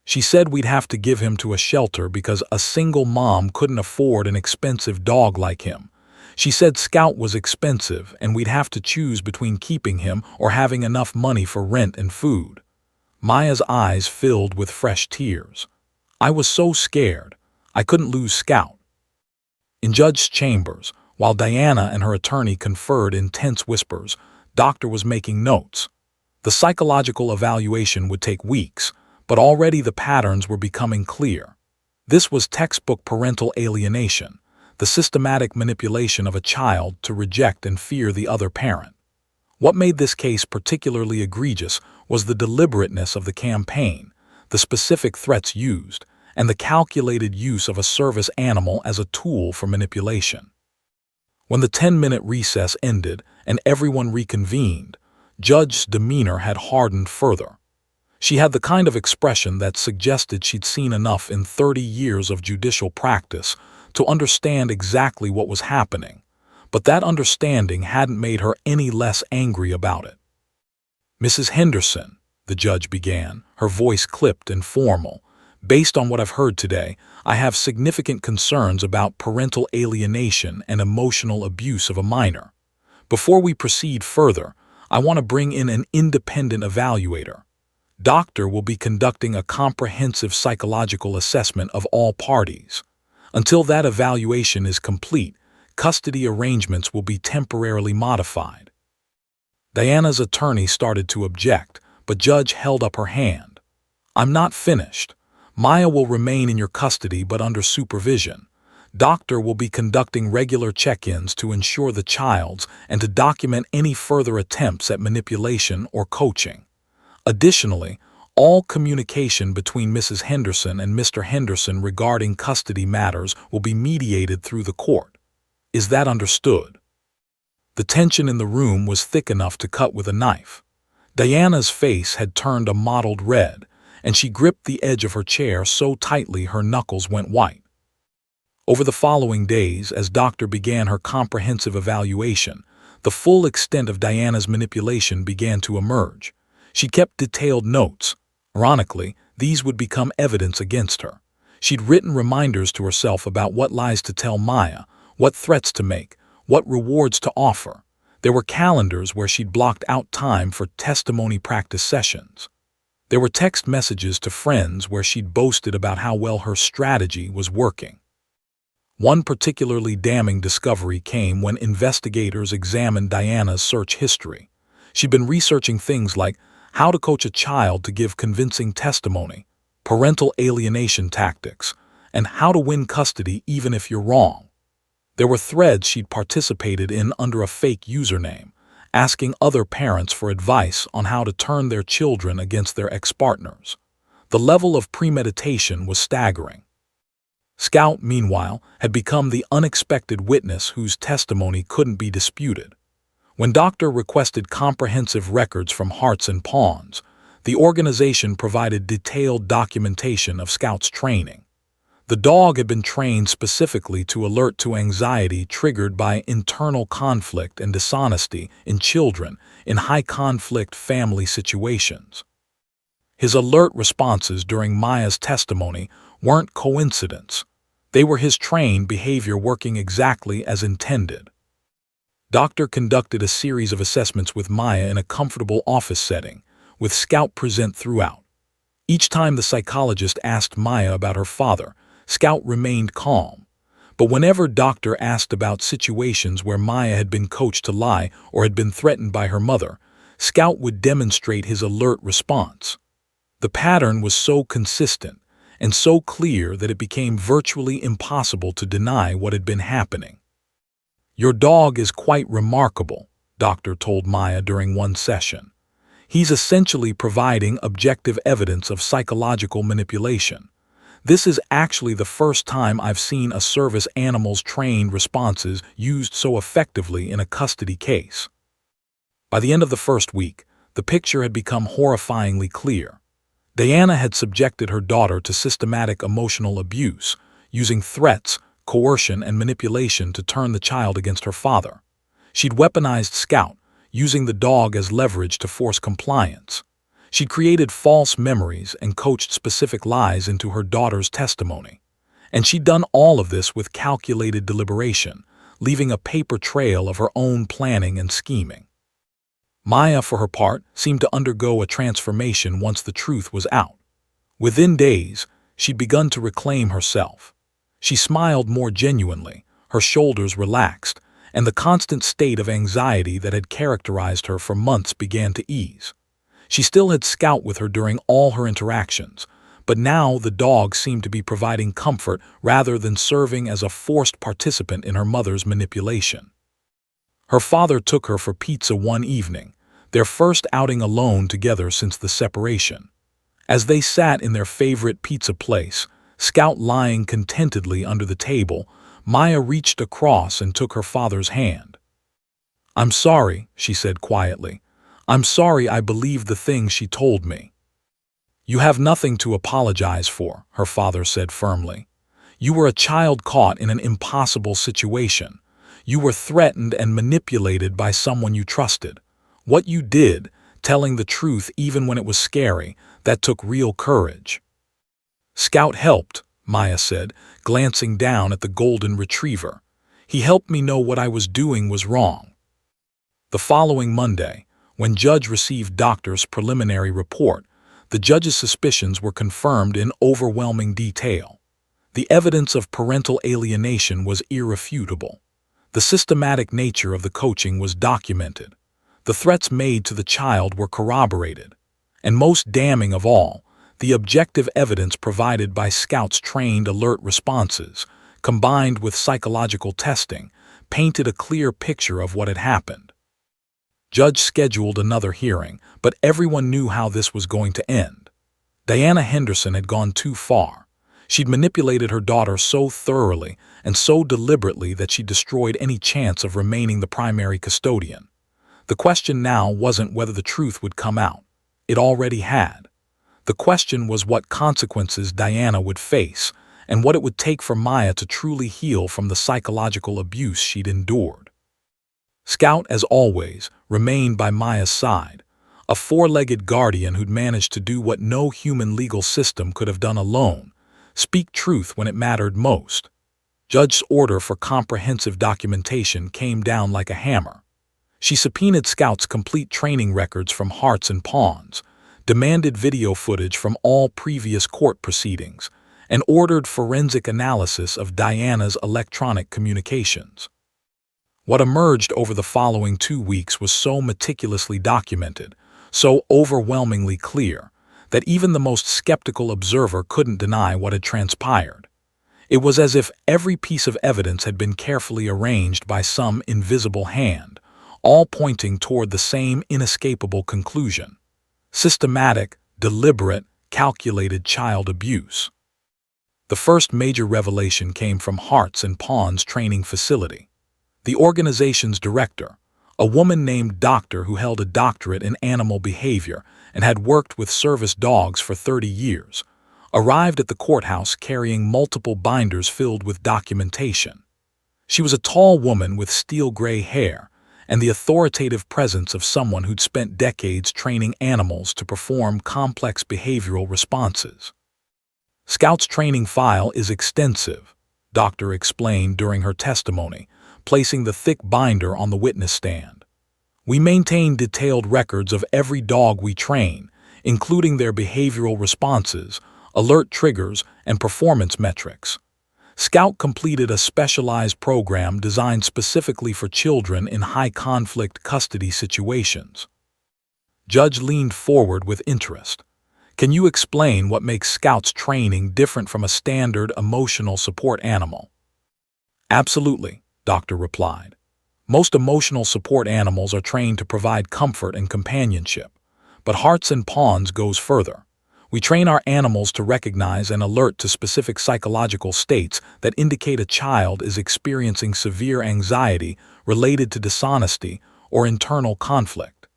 She said we'd have to give him to a shelter because a single mom couldn't afford an expensive dog like him. She said Scout was expensive and we'd have to choose between keeping him or having enough money for rent and food." Maya's eyes filled with fresh tears. "I was so scared. I couldn't lose Scout." In Judge Chambers, while Diana and her attorney conferred in tense whispers, Doctor was making notes. The psychological evaluation would take weeks, but already the patterns were becoming clear. This was textbook parental alienation, the systematic manipulation of a child to reject and fear the other parent. What made this case particularly egregious was the deliberateness of the campaign, the specific threats used, and the calculated use of a service animal as a tool for manipulation. When the 10-minute recess ended and everyone reconvened, Judge's demeanor had hardened further. She had the kind of expression that suggested she'd seen enough in 30 years of judicial practice to understand exactly what was happening, but that understanding hadn't made her any less angry about it. "Mrs. Henderson," the judge began, her voice clipped and formal, "based on what I've heard today, I have significant concerns about parental alienation and emotional abuse of a minor. Before we proceed further, I want to bring in an independent evaluator. Doctor will be conducting a comprehensive psychological assessment of all parties. Until that evaluation is complete, custody arrangements will be temporarily modified." Diana's attorney started to object, but Judge held up her hand. "I'm not finished. Maya will remain in your custody but under supervision. Doctor will be conducting regular check-ins to ensure the child's and to document any further attempts at manipulation or coaching. Additionally, all communication between Mrs. Henderson and Mr. Henderson regarding custody matters will be mediated through the court. Is that understood?" The tension in the room was thick enough to cut with a knife. Diana's face had turned a mottled red, and she gripped the edge of her chair so tightly her knuckles went white. Over the following days, as Doctor began her comprehensive evaluation, the full extent of Diana's manipulation began to emerge. She kept detailed notes. Ironically, these would become evidence against her. She'd written reminders to herself about what lies to tell Maya, what threats to make, what rewards to offer. There were calendars where she'd blocked out time for testimony practice sessions. There were text messages to friends where she'd boasted about how well her strategy was working. One particularly damning discovery came when investigators examined Diana's search history. She'd been researching things like how to coach a child to give convincing testimony, parental alienation tactics, and how to win custody even if you're wrong. There were threads she'd participated in under a fake username, asking other parents for advice on how to turn their children against their ex-partners. The level of premeditation was staggering. Scout, meanwhile, had become the unexpected witness whose testimony couldn't be disputed. When Doctor requested comprehensive records from Hearts and Pawns, the organization provided detailed documentation of Scout's training. The dog had been trained specifically to alert to anxiety triggered by internal conflict and dishonesty in children in high-conflict family situations. His alert responses during Maya's testimony weren't coincidence. They were his trained behavior working exactly as intended. Doctor conducted a series of assessments with Maya in a comfortable office setting, with Scout present throughout. Each time the psychologist asked Maya about her father, Scout remained calm. But whenever Doctor asked about situations where Maya had been coached to lie or had been threatened by her mother, Scout would demonstrate his alert response. The pattern was so consistent and so clear that it became virtually impossible to deny what had been happening. "Your dog is quite remarkable," Doctor told Maya during one session. "He's essentially providing objective evidence of psychological manipulation. This is actually the first time I've seen a service animal's trained responses used so effectively in a custody case." By the end of the first week, the picture had become horrifyingly clear. Diana had subjected her daughter to systematic emotional abuse, using threats, coercion, and manipulation to turn the child against her father. She'd weaponized Scout, using the dog as leverage to force compliance. She'd created false memories and coached specific lies into her daughter's testimony. And she'd done all of this with calculated deliberation, leaving a paper trail of her own planning and scheming. Maya, for her part, seemed to undergo a transformation once the truth was out. Within days, she'd begun to reclaim herself. She smiled more genuinely, her shoulders relaxed, and the constant state of anxiety that had characterized her for months began to ease. She still had Scout with her during all her interactions, but now the dog seemed to be providing comfort rather than serving as a forced participant in her mother's manipulation. Her father took her for pizza one evening, their first outing alone together since the separation. As they sat in their favorite pizza place, Scout lying contentedly under the table, Maya reached across and took her father's hand. "I'm sorry," she said quietly. "I'm sorry I believed the things she told me." "You have nothing to apologize for," her father said firmly. "You were a child caught in an impossible situation. You were threatened and manipulated by someone you trusted. What you did, telling the truth even when it was scary, that took real courage." "Scout helped," Maya said, glancing down at the golden retriever. "He helped me know what I was doing was wrong." The following Monday, when Judge received Doctor's preliminary report, the judge's suspicions were confirmed in overwhelming detail. The evidence of parental alienation was irrefutable. The systematic nature of the coaching was documented. The threats made to the child were corroborated. And most damning of all, the objective evidence provided by Scout's trained alert responses, combined with psychological testing, painted a clear picture of what had happened. Judge scheduled another hearing, but everyone knew how this was going to end. Diana Henderson had gone too far. She'd manipulated her daughter so thoroughly and so deliberately that she destroyed any chance of remaining the primary custodian. The question now wasn't whether the truth would come out. It already had. The question was what consequences Diana would face and what it would take for Maya to truly heal from the psychological abuse she'd endured. Scout, as always, remained by Maya's side, a four-legged guardian who'd managed to do what no human legal system could have done alone: speak truth when it mattered most. Judge's order for comprehensive documentation came down like a hammer. She subpoenaed Scout's complete training records from Hearts and Pawns, demanded video footage from all previous court proceedings, and ordered forensic analysis of Diana's electronic communications. What emerged over the following 2 weeks was so meticulously documented, so overwhelmingly clear, that even the most skeptical observer couldn't deny what had transpired. It was as if every piece of evidence had been carefully arranged by some invisible hand, all pointing toward the same inescapable conclusion: systematic, deliberate, calculated child abuse. The first major revelation came from Hearts and Pawns Training Facility. The organization's director, a woman named Doctor who held a doctorate in animal behavior and had worked with service dogs for 30 years, arrived at the courthouse carrying multiple binders filled with documentation. She was a tall woman with steel-gray hair and the authoritative presence of someone who'd spent decades training animals to perform complex behavioral responses. Scout's training file is extensive, Doctor explained during her testimony, placing the thick binder on the witness stand. We maintain detailed records of every dog we train, including their behavioral responses, alert triggers, and performance metrics. Scout completed a specialized program designed specifically for children in high-conflict custody situations. Judge leaned forward with interest. Can you explain what makes Scout's training different from a standard emotional support animal? Absolutely, Doctor replied. Most emotional support animals are trained to provide comfort and companionship, but Hearts and Pawns goes further. We train our animals to recognize and alert to specific psychological states that indicate a child is experiencing severe anxiety related to dishonesty or internal conflict.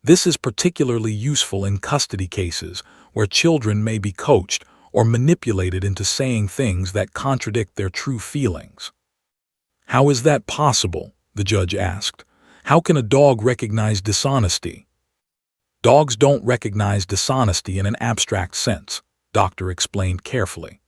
This is particularly useful in custody cases where children may be coached or manipulated into saying things that contradict their true feelings. How is that possible? The judge asked. How can a dog recognize dishonesty? Dogs don't recognize dishonesty in an abstract sense, Doctor explained carefully.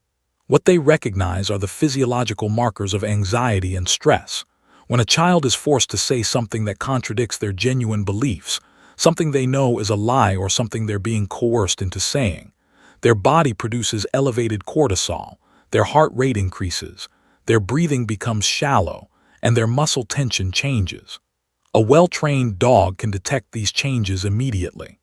What they recognize are the physiological markers of anxiety and stress. When a child is forced to say something that contradicts their genuine beliefs, something they know is a lie or something they're being coerced into saying, their body produces elevated cortisol, their heart rate increases, their breathing becomes shallow, and their muscle tension changes. A well-trained dog can detect these changes immediately.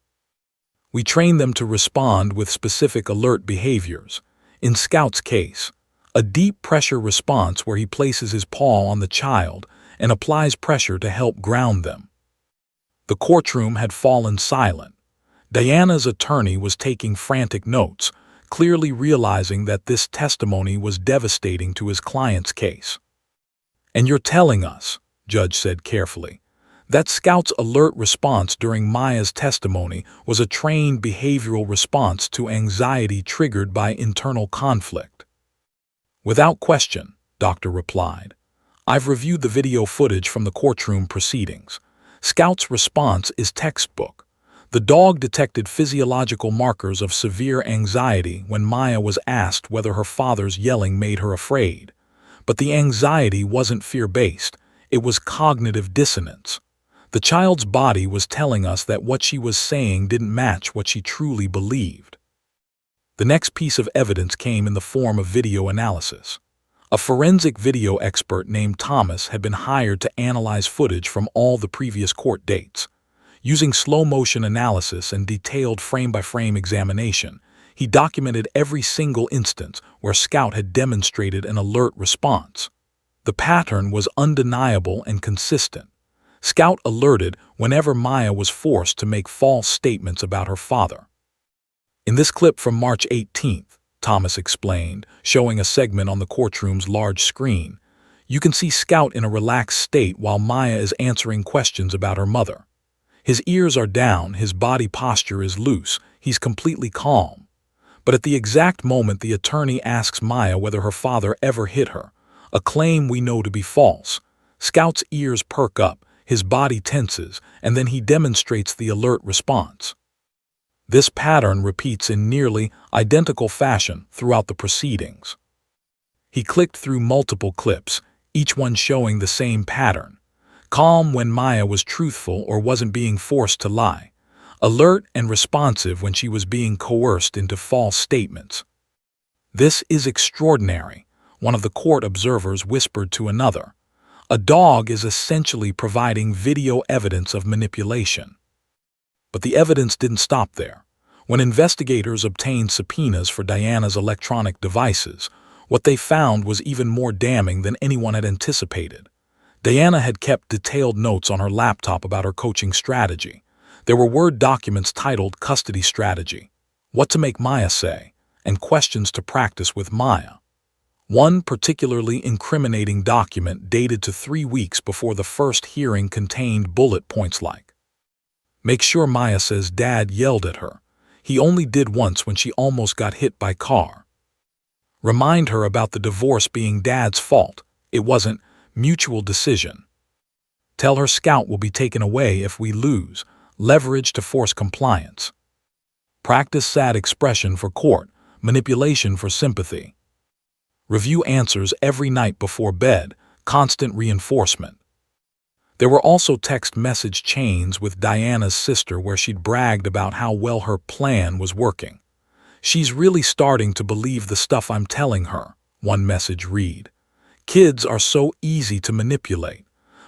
We train them to respond with specific alert behaviors. In Scout's case, a deep pressure response where he places his paw on the child and applies pressure to help ground them. The courtroom had fallen silent. Diana's attorney was taking frantic notes, clearly realizing that this testimony was devastating to his client's case. And you're telling us, Judge said carefully, that Scout's alert response during Maya's testimony was a trained behavioral response to anxiety triggered by internal conflict. Without question, Doctor replied. I've reviewed the video footage from the courtroom proceedings. Scout's response is textbook. The dog detected physiological markers of severe anxiety when Maya was asked whether her father's yelling made her afraid. But the anxiety wasn't fear-based, it was cognitive dissonance. The child's body was telling us that what she was saying didn't match what she truly believed. The next piece of evidence came in the form of video analysis. A forensic video expert named Thomas had been hired to analyze footage from all the previous court dates. Using slow-motion analysis and detailed frame-by-frame examination, he documented every single instance where Scout had demonstrated an alert response. The pattern was undeniable and consistent. Scout alerted whenever Maya was forced to make false statements about her father. In this clip from March 18th, Thomas explained, showing a segment on the courtroom's large screen, you can see Scout in a relaxed state while Maya is answering questions about her mother. His ears are down, his body posture is loose, he's completely calm. But at the exact moment the attorney asks Maya whether her father ever hit her, a claim we know to be false, Scout's ears perk up, his body tenses, and then he demonstrates the alert response. This pattern repeats in nearly identical fashion throughout the proceedings. He clicked through multiple clips, each one showing the same pattern. Calm when Maya was truthful or wasn't being forced to lie. Alert and responsive when she was being coerced into false statements. This is extraordinary, one of the court observers whispered to another. A dog is essentially providing video evidence of manipulation. But the evidence didn't stop there. When investigators obtained subpoenas for Diana's electronic devices, what they found was even more damning than anyone had anticipated. Diana had kept detailed notes on her laptop about her coaching strategy. There were Word documents titled Custody Strategy, What to Make Maya Say, and Questions to Practice with Maya. One particularly incriminating document dated to 3 weeks before the first hearing contained bullet points like, "Make sure Maya says Dad yelled at her. He only did once when she almost got hit by car. Remind her about the divorce being Dad's fault. It wasn't. Mutual decision. Tell her Scout will be taken away if we lose. Leverage to force compliance. Practice sad expression for court, manipulation for sympathy. Review answers every night before bed, constant reinforcement." There were also text message chains with Diana's sister where she'd bragged about how well her plan was working. "She's really starting to believe the stuff I'm telling her," one message read. "Kids are so easy to manipulate.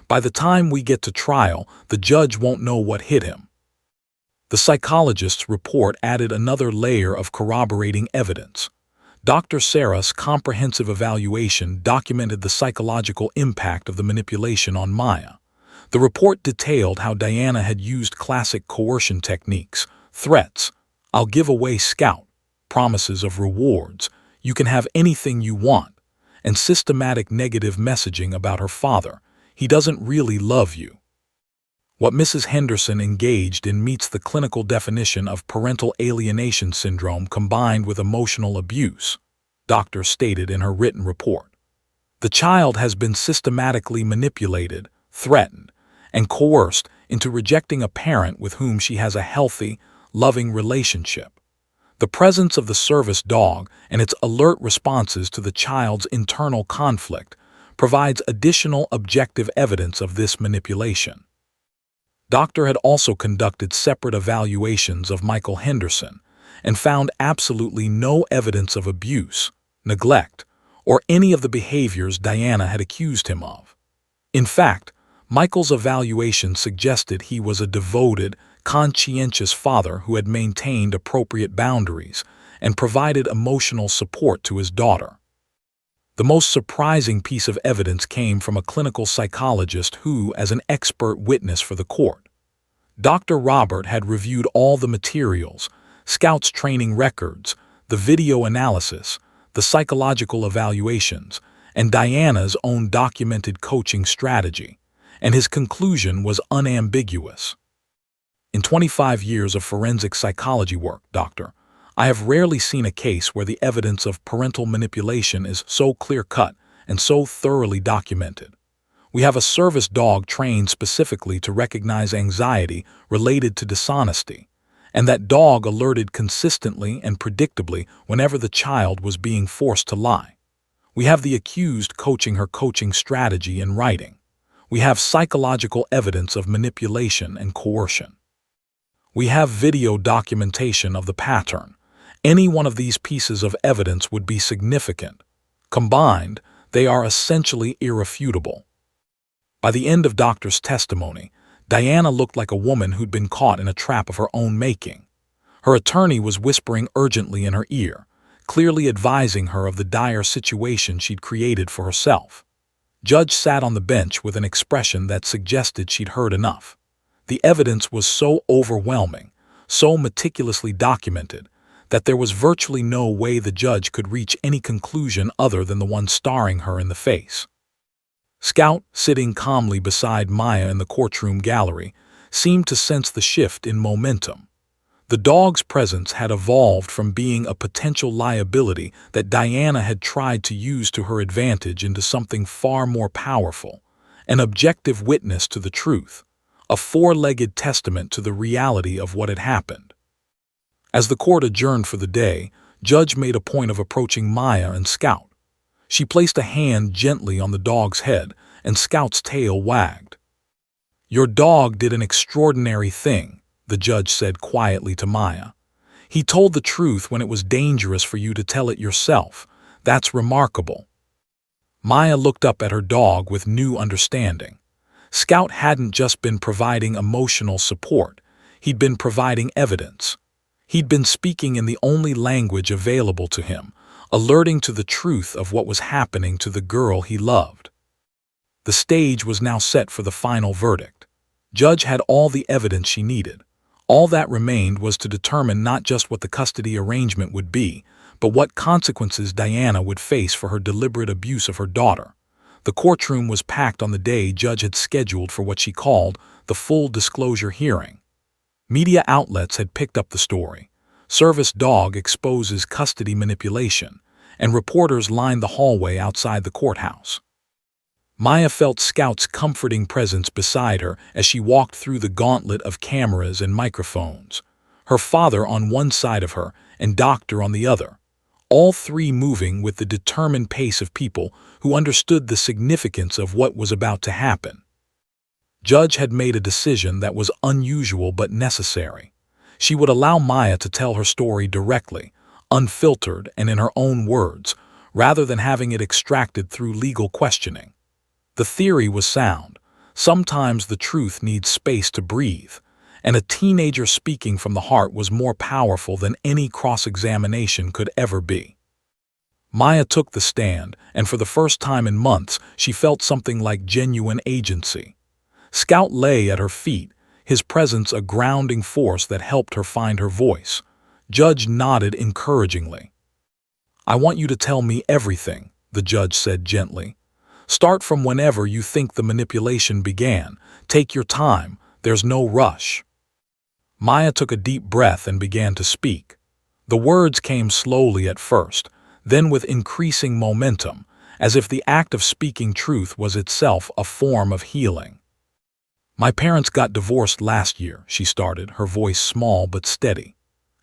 By the time we get to trial, the judge won't know what hit him." The psychologist's report added another layer of corroborating evidence. Dr. Sarah's comprehensive evaluation documented the psychological impact of the manipulation on Maya. The report detailed how Diana had used classic coercion techniques, threats, "I'll give away Scout," promises of rewards, "You can have anything you want," and systematic negative messaging about her father, "He doesn't really love you." What Mrs. Henderson engaged in meets the clinical definition of parental alienation syndrome combined with emotional abuse, doctor stated in her written report. The child has been systematically manipulated, threatened, and coerced into rejecting a parent with whom she has a healthy, loving relationship. The presence of the service dog and its alert responses to the child's internal conflict provides additional objective evidence of this manipulation. Doctor had also conducted separate evaluations of Michael Henderson and found absolutely no evidence of abuse, neglect, or any of the behaviors Diana had accused him of. In fact, Michael's evaluation suggested he was a devoted, conscientious father who had maintained appropriate boundaries and provided emotional support to his daughter. The most surprising piece of evidence came from a clinical psychologist who, as an expert witness for the court, Dr. Robert had reviewed all the materials, Scout's training records, the video analysis, the psychological evaluations, and Diana's own documented coaching strategy, and his conclusion was unambiguous. "In 25 years of forensic psychology work, Doctor, I have rarely seen a case where the evidence of parental manipulation is so clear-cut and so thoroughly documented. We have a service dog trained specifically to recognize anxiety related to dishonesty, and that dog alerted consistently and predictably whenever the child was being forced to lie. We have the accused coaching her coaching strategy in writing. We have psychological evidence of manipulation and coercion. We have video documentation of the pattern. Any one of these pieces of evidence would be significant. Combined, they are essentially irrefutable." By the end of Doctor's testimony, Diana looked like a woman who'd been caught in a trap of her own making. Her attorney was whispering urgently in her ear, clearly advising her of the dire situation she'd created for herself. Judge sat on the bench with an expression that suggested she'd heard enough. The evidence was so overwhelming, so meticulously documented, that there was virtually no way the judge could reach any conclusion other than the one staring her in the face. Scout, sitting calmly beside Maya in the courtroom gallery, seemed to sense the shift in momentum. The dog's presence had evolved from being a potential liability that Diana had tried to use to her advantage into something far more powerful, an objective witness to the truth, a four-legged testament to the reality of what had happened. As the court adjourned for the day, Judge made a point of approaching Maya and Scout. She placed a hand gently on the dog's head, and Scout's tail wagged. "Your dog did an extraordinary thing," the judge said quietly to Maya. "He told the truth when it was dangerous for you to tell it yourself. That's remarkable." Maya looked up at her dog with new understanding. Scout hadn't just been providing emotional support, he'd been providing evidence. He'd been speaking in the only language available to him, alerting to the truth of what was happening to the girl he loved. The stage was now set for the final verdict. Judge had all the evidence she needed. All that remained was to determine not just what the custody arrangement would be, but what consequences Diana would face for her deliberate abuse of her daughter. The courtroom was packed on the day Judge had scheduled for what she called the full disclosure hearing. Media outlets had picked up the story. Service dog exposes custody manipulation, and reporters lined the hallway outside the courthouse. Maya felt Scout's comforting presence beside her as she walked through the gauntlet of cameras and microphones. Her father on one side of her and Doctor on the other, all three moving with the determined pace of people who understood the significance of what was about to happen. Judge had made a decision that was unusual but necessary. She would allow Maya to tell her story directly, unfiltered and in her own words, rather than having it extracted through legal questioning. The theory was sound. Sometimes the truth needs space to breathe, and a teenager speaking from the heart was more powerful than any cross-examination could ever be. Maya took the stand, and for the first time in months, she felt something like genuine agency. Scout lay at her feet, his presence a grounding force that helped her find her voice. Judge nodded encouragingly. "I want you to tell me everything," the judge said gently. "Start from whenever you think the manipulation began. Take your time. There's no rush." Maya took a deep breath and began to speak. The words came slowly at first, then with increasing momentum, as if the act of speaking truth was itself a form of healing. "My parents got divorced last year," she started, her voice small but steady.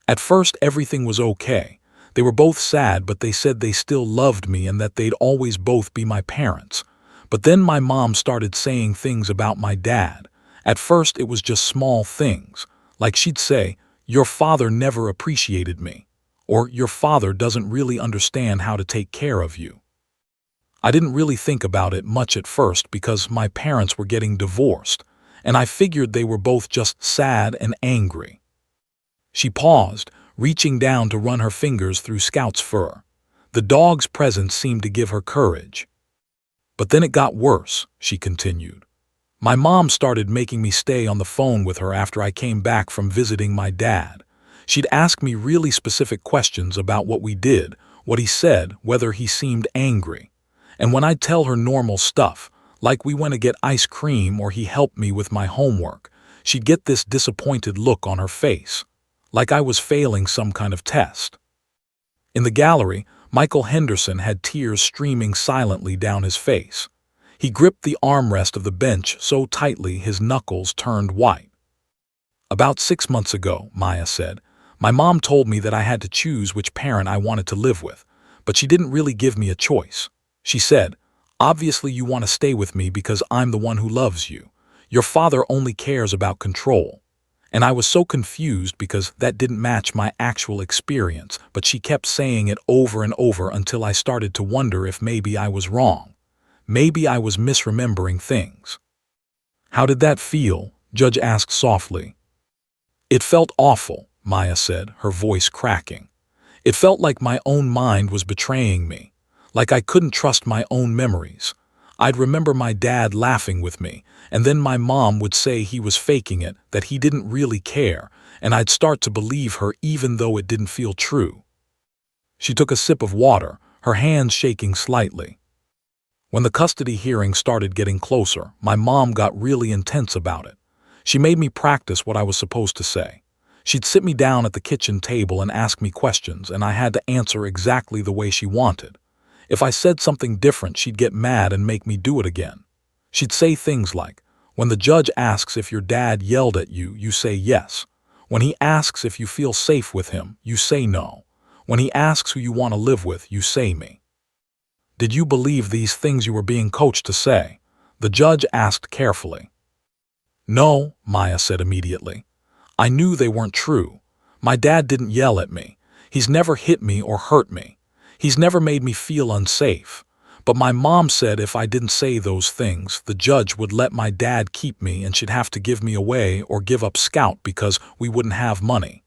"At first everything was okay. They were both sad, but they said they still loved me and that they'd always both be my parents. But then my mom started saying things about my dad. At first it was just small things, like she'd say, 'Your father never appreciated me,' or 'Your father doesn't really understand how to take care of you.' I didn't really think about it much at first because my parents were getting divorced, and I figured they were both just sad and angry." She paused, reaching down to run her fingers through Scout's fur. The dog's presence seemed to give her courage. "But then it got worse," she continued. "My mom started making me stay on the phone with her after I came back from visiting my dad. She'd ask me really specific questions about what we did, what he said, whether he seemed angry. And when I'd tell her normal stuff, like we went to get ice cream or he helped me with my homework, she'd get this disappointed look on her face, like I was failing some kind of test." In the gallery, Michael Henderson had tears streaming silently down his face. He gripped the armrest of the bench so tightly his knuckles turned white. "About 6 months ago," Maya said, "my mom told me that I had to choose which parent I wanted to live with, but she didn't really give me a choice. She said, 'Obviously you want to stay with me because I'm the one who loves you. Your father only cares about control.' And I was so confused because that didn't match my actual experience, but she kept saying it over and over until I started to wonder if maybe I was wrong. Maybe I was misremembering things." "How did that feel?" Judge asked softly. "It felt awful," Maya said, her voice cracking. "It felt like my own mind was betraying me, like I couldn't trust my own memories. I'd remember my dad laughing with me, and then my mom would say he was faking it, that he didn't really care, and I'd start to believe her even though it didn't feel true." She took a sip of water, her hands shaking slightly. "When the custody hearing started getting closer, my mom got really intense about it. She made me practice what I was supposed to say. She'd sit me down at the kitchen table and ask me questions, and I had to answer exactly the way she wanted. If I said something different, she'd get mad and make me do it again. She'd say things like, 'When the judge asks if your dad yelled at you, you say yes. When he asks if you feel safe with him, you say no. When he asks who you want to live with, you say me.' Did you believe these things you were being coached to say?" the judge asked carefully. "No," Maya said immediately. "I knew they weren't true. My dad didn't yell at me. He's never hit me or hurt me. He's never made me feel unsafe. But my mom said if I didn't say those things, the judge would let my dad keep me and she'd have to give me away or give up Scout because we wouldn't have money."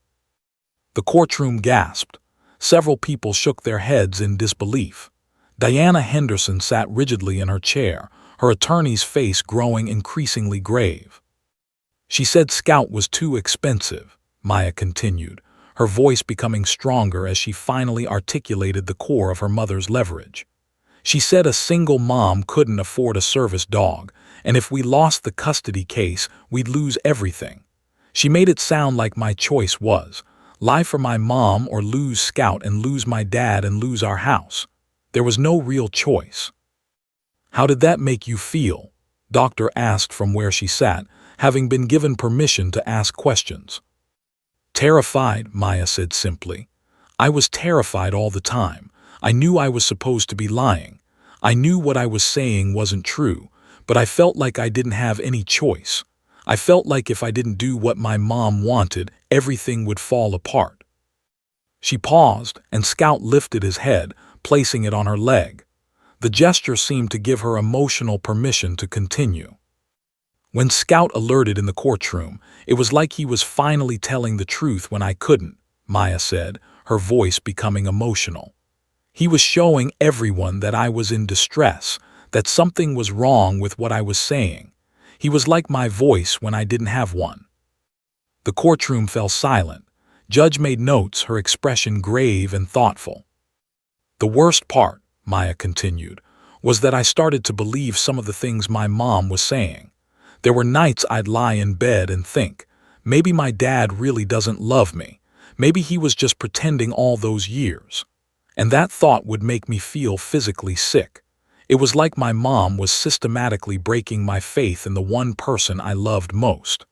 The courtroom gasped. Several people shook their heads in disbelief. Diana Henderson sat rigidly in her chair, her attorney's face growing increasingly grave. She said Scout was too expensive, Maya continued, her voice becoming stronger as she finally articulated the core of her mother's leverage. She said a single mom couldn't afford a service dog, and if we lost the custody case, we'd lose everything. She made it sound like my choice was, lie for my mom or lose Scout and lose my dad and lose our house. There was no real choice. How did that make you feel? Doctor asked from where she sat, having been given permission to ask questions. Terrified, Maya said simply. I was terrified all the time. I knew I was supposed to be lying. I knew what I was saying wasn't true, but I felt like I didn't have any choice. I felt like if I didn't do what my mom wanted, everything would fall apart. She paused, and Scout lifted his head, placing it on her leg. The gesture seemed to give her emotional permission to continue. When Scout alerted in the courtroom, it was like he was finally telling the truth when I couldn't, Maya said, her voice becoming emotional. He was showing everyone that I was in distress, that something was wrong with what I was saying. He was like my voice when I didn't have one. The courtroom fell silent. Judge made notes, her expression grave and thoughtful. The worst part, Maya continued, was that I started to believe some of the things my mom was saying. There were nights I'd lie in bed and think, maybe my dad really doesn't love me. Maybe he was just pretending all those years. And that thought would make me feel physically sick. It was like my mom was systematically breaking my faith in the one person I loved most.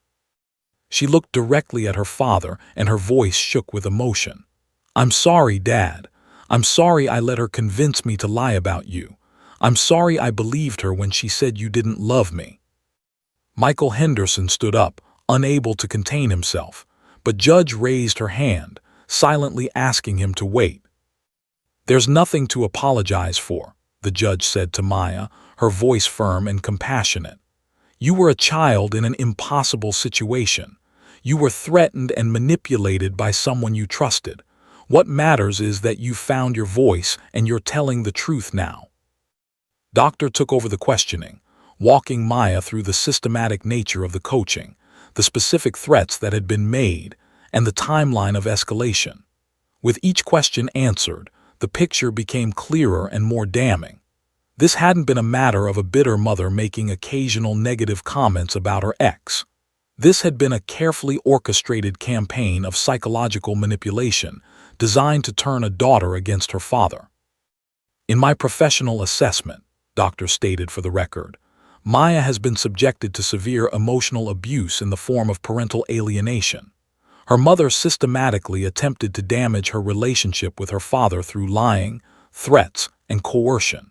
She looked directly at her father, and her voice shook with emotion. I'm sorry, Dad. I'm sorry I let her convince me to lie about you. I'm sorry I believed her when she said you didn't love me. Michael Henderson stood up, unable to contain himself, but Judge raised her hand, silently asking him to wait. There's nothing to apologize for, the judge said to Maya, her voice firm and compassionate. You were a child in an impossible situation. You were threatened and manipulated by someone you trusted. What matters is that you found your voice and you're telling the truth now. Doctor took over the questioning, walking Maya through the systematic nature of the coaching, the specific threats that had been made, and the timeline of escalation. With each question answered, the picture became clearer and more damning. This hadn't been a matter of a bitter mother making occasional negative comments about her ex. This had been a carefully orchestrated campaign of psychological manipulation designed to turn a daughter against her father. In my professional assessment, Doctor stated for the record, Maya has been subjected to severe emotional abuse in the form of parental alienation. Her mother systematically attempted to damage her relationship with her father through lying, threats, and coercion.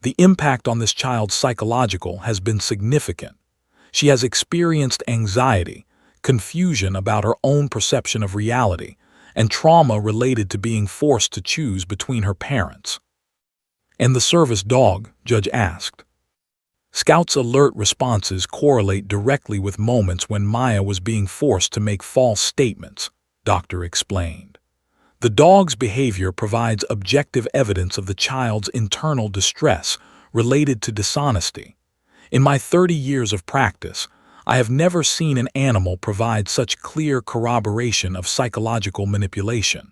The impact on this child's psychological has been significant. She has experienced anxiety, confusion about her own perception of reality, and trauma related to being forced to choose between her parents. And the service dog, Judge asked. Scout's alert responses correlate directly with moments when Maya was being forced to make false statements, Doctor explained. The dog's behavior provides objective evidence of the child's internal distress related to dishonesty. In my 30 years of practice, I have never seen an animal provide such clear corroboration of psychological manipulation.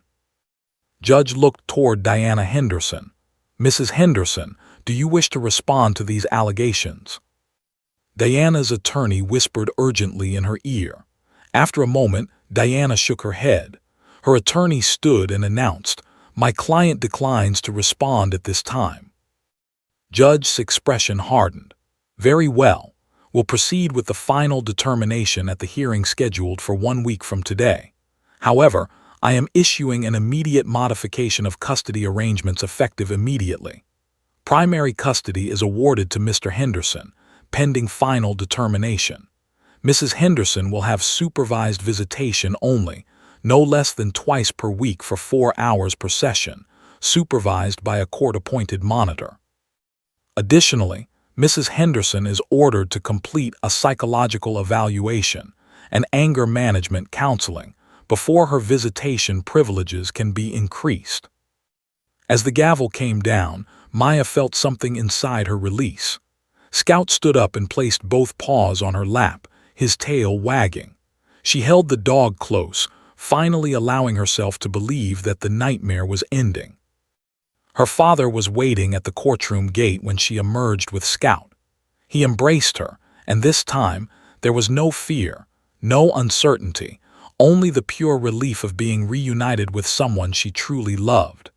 Judge looked toward Diana Henderson. Mrs. Henderson, do you wish to respond to these allegations? Diana's attorney whispered urgently in her ear. After a moment, Diana shook her head. Her attorney stood and announced, "My client declines to respond at this time." Judge's expression hardened. "Very well. We'll proceed with the final determination at the hearing scheduled for 1 week from today. However, I am issuing an immediate modification of custody arrangements effective immediately. Primary custody is awarded to Mr. Henderson, pending final determination. Mrs. Henderson will have supervised visitation only, no less than twice per week for 4 hours per session, supervised by a court-appointed monitor. Additionally, Mrs. Henderson is ordered to complete a psychological evaluation and anger management counseling before her visitation privileges can be increased. As the gavel came down, Maya felt something inside her release. Scout stood up and placed both paws on her lap, his tail wagging. She held the dog close, finally allowing herself to believe that the nightmare was ending. Her father was waiting at the courtroom gate when she emerged with Scout. He embraced her, and this time there was no fear, no uncertainty, only the pure relief of being reunited with someone she truly loved.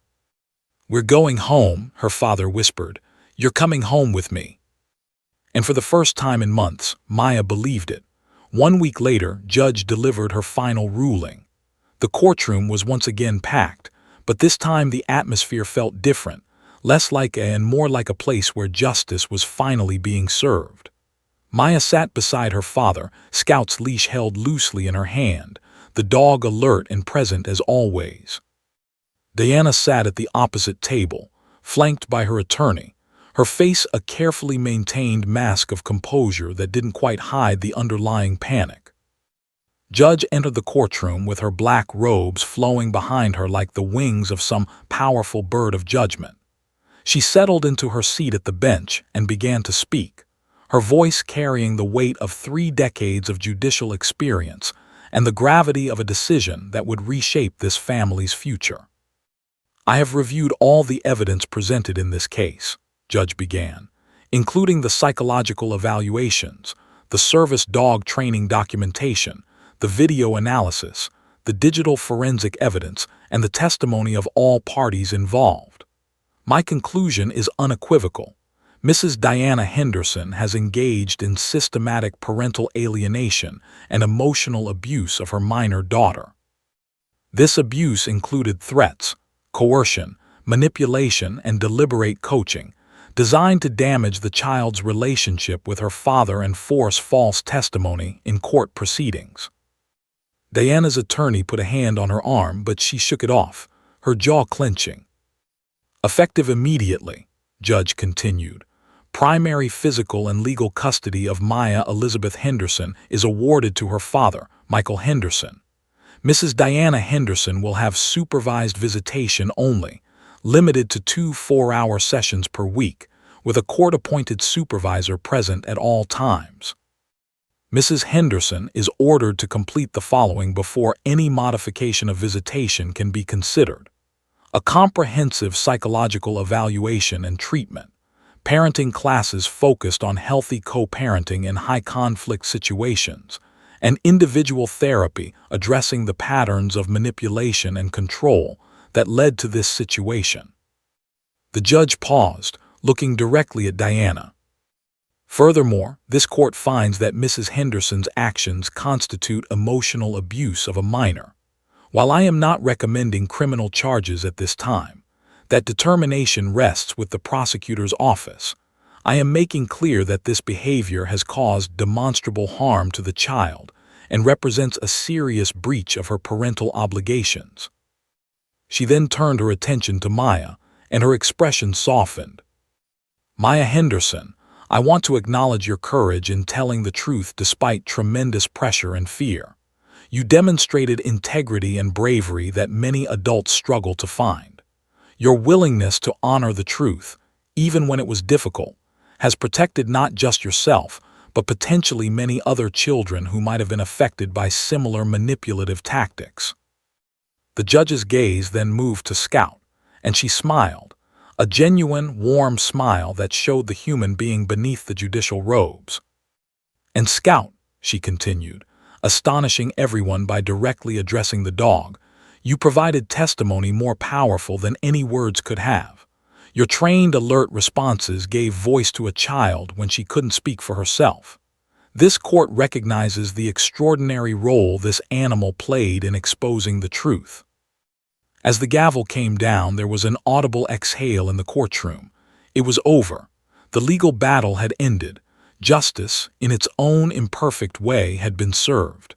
"We're going home," her father whispered. "You're coming home with me." And for the first time in months, Maya believed it. 1 week later, Judge delivered her final ruling. The courtroom was once again packed, but this time the atmosphere felt different, less like and more like a place where justice was finally being served. Maya sat beside her father, Scout's leash held loosely in her hand, the dog alert and present as always. Diana sat at the opposite table, flanked by her attorney, her face a carefully maintained mask of composure that didn't quite hide the underlying panic. Judge entered the courtroom with her black robes flowing behind her like the wings of some powerful bird of judgment. She settled into her seat at the bench and began to speak, her voice carrying the weight of 3 decades of judicial experience and the gravity of a decision that would reshape this family's future. "I have reviewed all the evidence presented in this case," Judge began, "including the psychological evaluations, the service dog training documentation, the video analysis, the digital forensic evidence, and the testimony of all parties involved. My conclusion is unequivocal. Mrs. Diana Henderson has engaged in systematic parental alienation and emotional abuse of her minor daughter. This abuse included threats, coercion, manipulation, and deliberate coaching, designed to damage the child's relationship with her father and force false testimony in court proceedings." Diana's attorney put a hand on her arm, but she shook it off, her jaw clenching. "Effective immediately," Judge continued, "primary physical and legal custody of Maya Elizabeth Henderson is awarded to her father, Michael Henderson. Mrs. Diana Henderson will have supervised visitation only, limited to 2 4-hour sessions per week, with a court-appointed supervisor present at all times. Mrs. Henderson is ordered to complete the following before any modification of visitation can be considered: a comprehensive psychological evaluation and treatment, parenting classes focused on healthy co-parenting in high-conflict situations, and individual therapy addressing the patterns of manipulation and control that led to this situation." The judge paused, looking directly at Diana. "Furthermore, this court finds that Mrs. Henderson's actions constitute emotional abuse of a minor. While I am not recommending criminal charges at this time, that determination rests with the prosecutor's office. I am making clear that this behavior has caused demonstrable harm to the child and represents a serious breach of her parental obligations." She then turned her attention to Maya, and her expression softened. "Maya Henderson, I want to acknowledge your courage in telling the truth despite tremendous pressure and fear. You demonstrated integrity and bravery that many adults struggle to find. Your willingness to honor the truth, even when it was difficult, has protected not just yourself, but potentially many other children who might have been affected by similar manipulative tactics." The judge's gaze then moved to Scout, and she smiled, a genuine, warm smile that showed the human being beneath the judicial robes. "And Scout," she continued, astonishing everyone by directly addressing the dog, "you provided testimony more powerful than any words could have. Your trained, alert responses gave voice to a child when she couldn't speak for herself. This court recognizes the extraordinary role this animal played in exposing the truth." As the gavel came down, there was an audible exhale in the courtroom. It was over. The legal battle had ended. Justice, in its own imperfect way, had been served.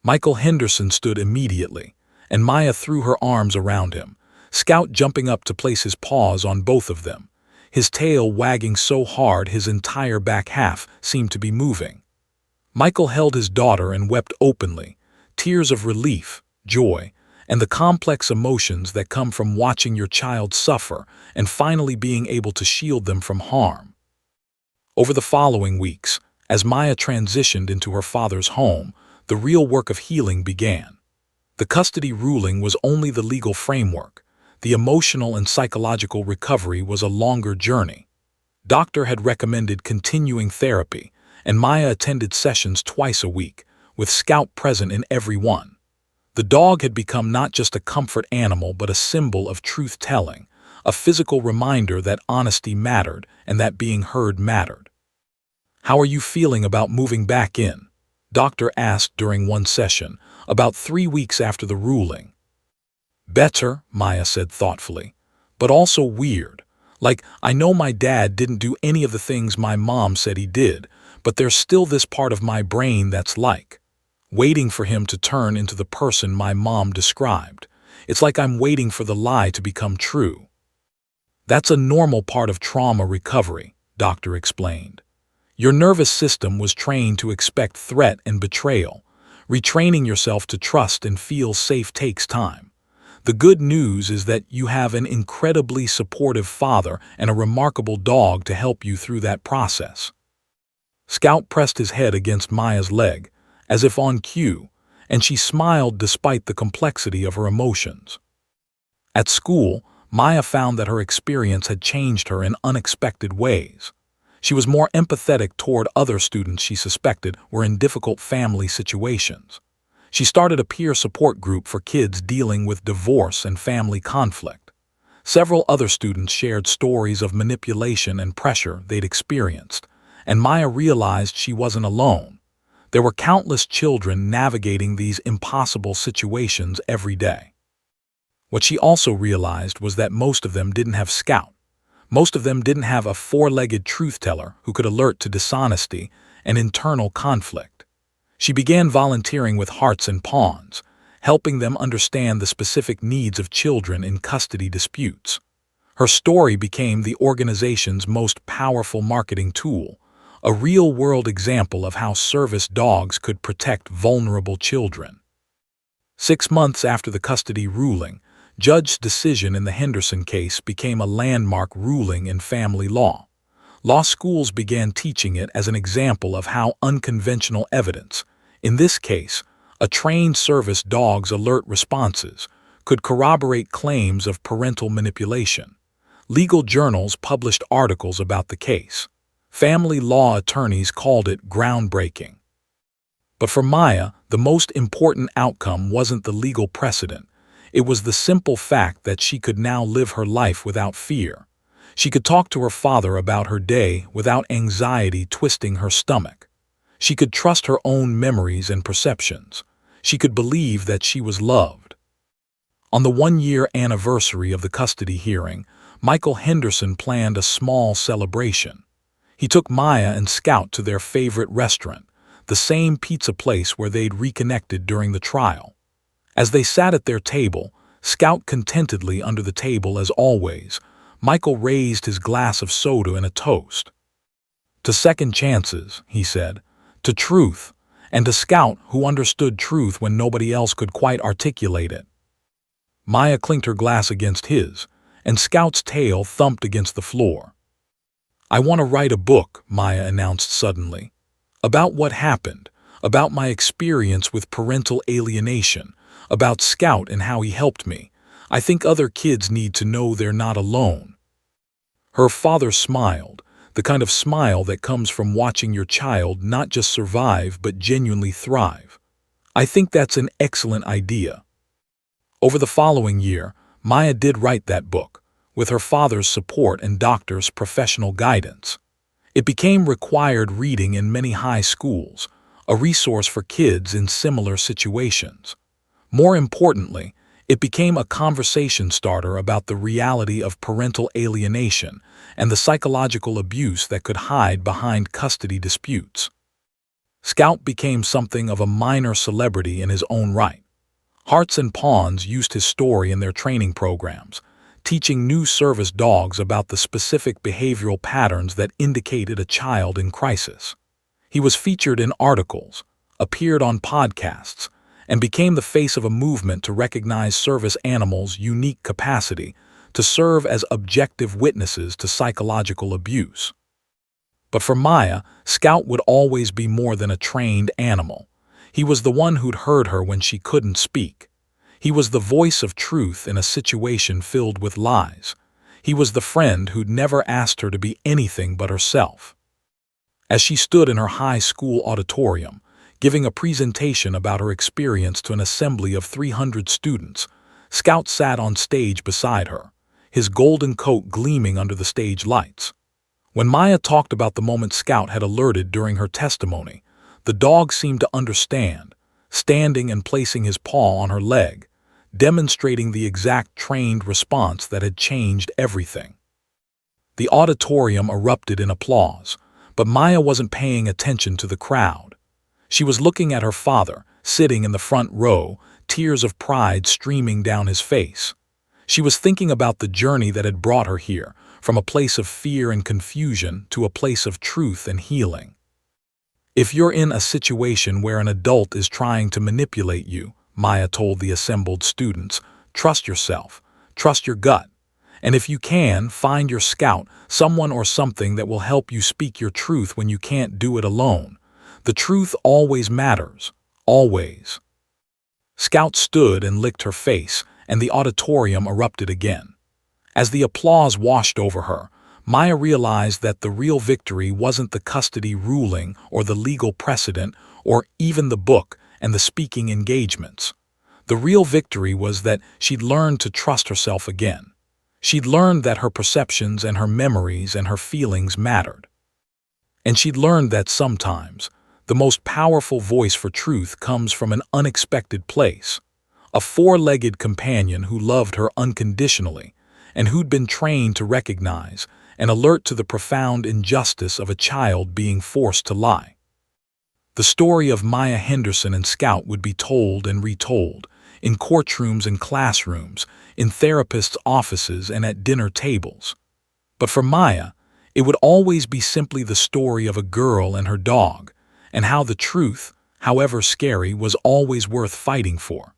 Michael Henderson stood immediately, and Maya threw her arms around him, Scout jumping up to place his paws on both of them, his tail wagging so hard his entire back half seemed to be moving. Michael held his daughter and wept openly, tears of relief, joy, and the complex emotions that come from watching your child suffer and finally being able to shield them from harm. Over the following weeks, as Maya transitioned into her father's home, the real work of healing began. The custody ruling was only the legal framework. The emotional and psychological recovery was a longer journey. Doctor had recommended continuing therapy, and Maya attended sessions twice a week, with Scout present in every one. The dog had become not just a comfort animal but a symbol of truth-telling, a physical reminder that honesty mattered and that being heard mattered. "How are you feeling about moving back in?" Doctor asked during one session, about 3 weeks after the ruling. "Better," Maya said thoughtfully, "but also weird. Like, I know my dad didn't do any of the things my mom said he did, but there's still this part of my brain that's like, waiting for him to turn into the person my mom described. It's like I'm waiting for the lie to become true." "That's a normal part of trauma recovery," Doctor explained. "Your nervous system was trained to expect threat and betrayal. Retraining yourself to trust and feel safe takes time. The good news is that you have an incredibly supportive father and a remarkable dog to help you through that process." Scout pressed his head against Maya's leg, as if on cue, and she smiled despite the complexity of her emotions. At school, Maya found that her experience had changed her in unexpected ways. She was more empathetic toward other students she suspected were in difficult family situations. She started a peer support group for kids dealing with divorce and family conflict. Several other students shared stories of manipulation and pressure they'd experienced, and Maya realized she wasn't alone. There were countless children navigating these impossible situations every day. What she also realized was that most of them didn't have Scout. Most of them didn't have a four-legged truth-teller who could alert to dishonesty and internal conflict. She began volunteering with Hearts and Pawns, helping them understand the specific needs of children in custody disputes. Her story became the organization's most powerful marketing tool, a real-world example of how service dogs could protect vulnerable children. 6 months after the custody ruling, Judge's decision in the Henderson case became a landmark ruling in family law. Law schools began teaching it as an example of how unconventional evidence, in this case, a trained service dog's alert responses, could corroborate claims of parental manipulation. Legal journals published articles about the case. Family law attorneys called it groundbreaking. But for Maya, the most important outcome wasn't the legal precedent. It was the simple fact that she could now live her life without fear. She could talk to her father about her day without anxiety twisting her stomach. She could trust her own memories and perceptions. She could believe that she was loved. On the 1-year anniversary of the custody hearing, Michael Henderson planned a small celebration. He took Maya and Scout to their favorite restaurant, the same pizza place where they'd reconnected during the trial. As they sat at their table, Scout contentedly under the table as always, Michael raised his glass of soda in a toast. "To second chances," he said, "to truth, and to Scout who understood truth when nobody else could quite articulate it." Maya clinked her glass against his, and Scout's tail thumped against the floor. "I want to write a book," Maya announced suddenly. "About what happened, about my experience with parental alienation, about Scout and how he helped me. I think other kids need to know they're not alone." Her father smiled, the kind of smile that comes from watching your child not just survive but genuinely thrive. "I think that's an excellent idea." Over the following year, Maya did write that book, with her father's support and doctor's professional guidance. It became required reading in many high schools, a resource for kids in similar situations. More importantly, it became a conversation starter about the reality of parental alienation and the psychological abuse that could hide behind custody disputes. Scout became something of a minor celebrity in his own right. Hearts and Pawns used his story in their training programs, teaching new service dogs about the specific behavioral patterns that indicated a child in crisis. He was featured in articles, appeared on podcasts, and became the face of a movement to recognize service animals' unique capacity to serve as objective witnesses to psychological abuse. But for Maya, Scout would always be more than a trained animal. He was the one who'd heard her when she couldn't speak. He was the voice of truth in a situation filled with lies. He was the friend who'd never asked her to be anything but herself. As she stood in her high school auditorium, giving a presentation about her experience to an assembly of 300 students, Scout sat on stage beside her, his golden coat gleaming under the stage lights. When Maya talked about the moment Scout had alerted during her testimony, the dog seemed to understand, standing and placing his paw on her leg, demonstrating the exact trained response that had changed everything. The auditorium erupted in applause, but Maya wasn't paying attention to the crowd. She was looking at her father, sitting in the front row, tears of pride streaming down his face. She was thinking about the journey that had brought her here, from a place of fear and confusion to a place of truth and healing. If you're in a situation where an adult is trying to manipulate you, Maya told the assembled students, trust yourself, trust your gut, and if you can, find your scout, someone or something that will help you speak your truth when you can't do it alone. The truth always matters, always. Scout stood and licked her face, and the auditorium erupted again. As the applause washed over her, Maya realized that the real victory wasn't the custody ruling or the legal precedent or even the book and the speaking engagements. The real victory was that she'd learned to trust herself again. She'd learned that her perceptions and her memories and her feelings mattered. And she'd learned that sometimes the most powerful voice for truth comes from an unexpected place. A four-legged companion who loved her unconditionally and who'd been trained to recognize and alert to the profound injustice of a child being forced to lie. The story of Maya Henderson and Scout would be told and retold, in courtrooms and classrooms, in therapists' offices and at dinner tables. But for Maya, it would always be simply the story of a girl and her dog, and how the truth, however scary, was always worth fighting for.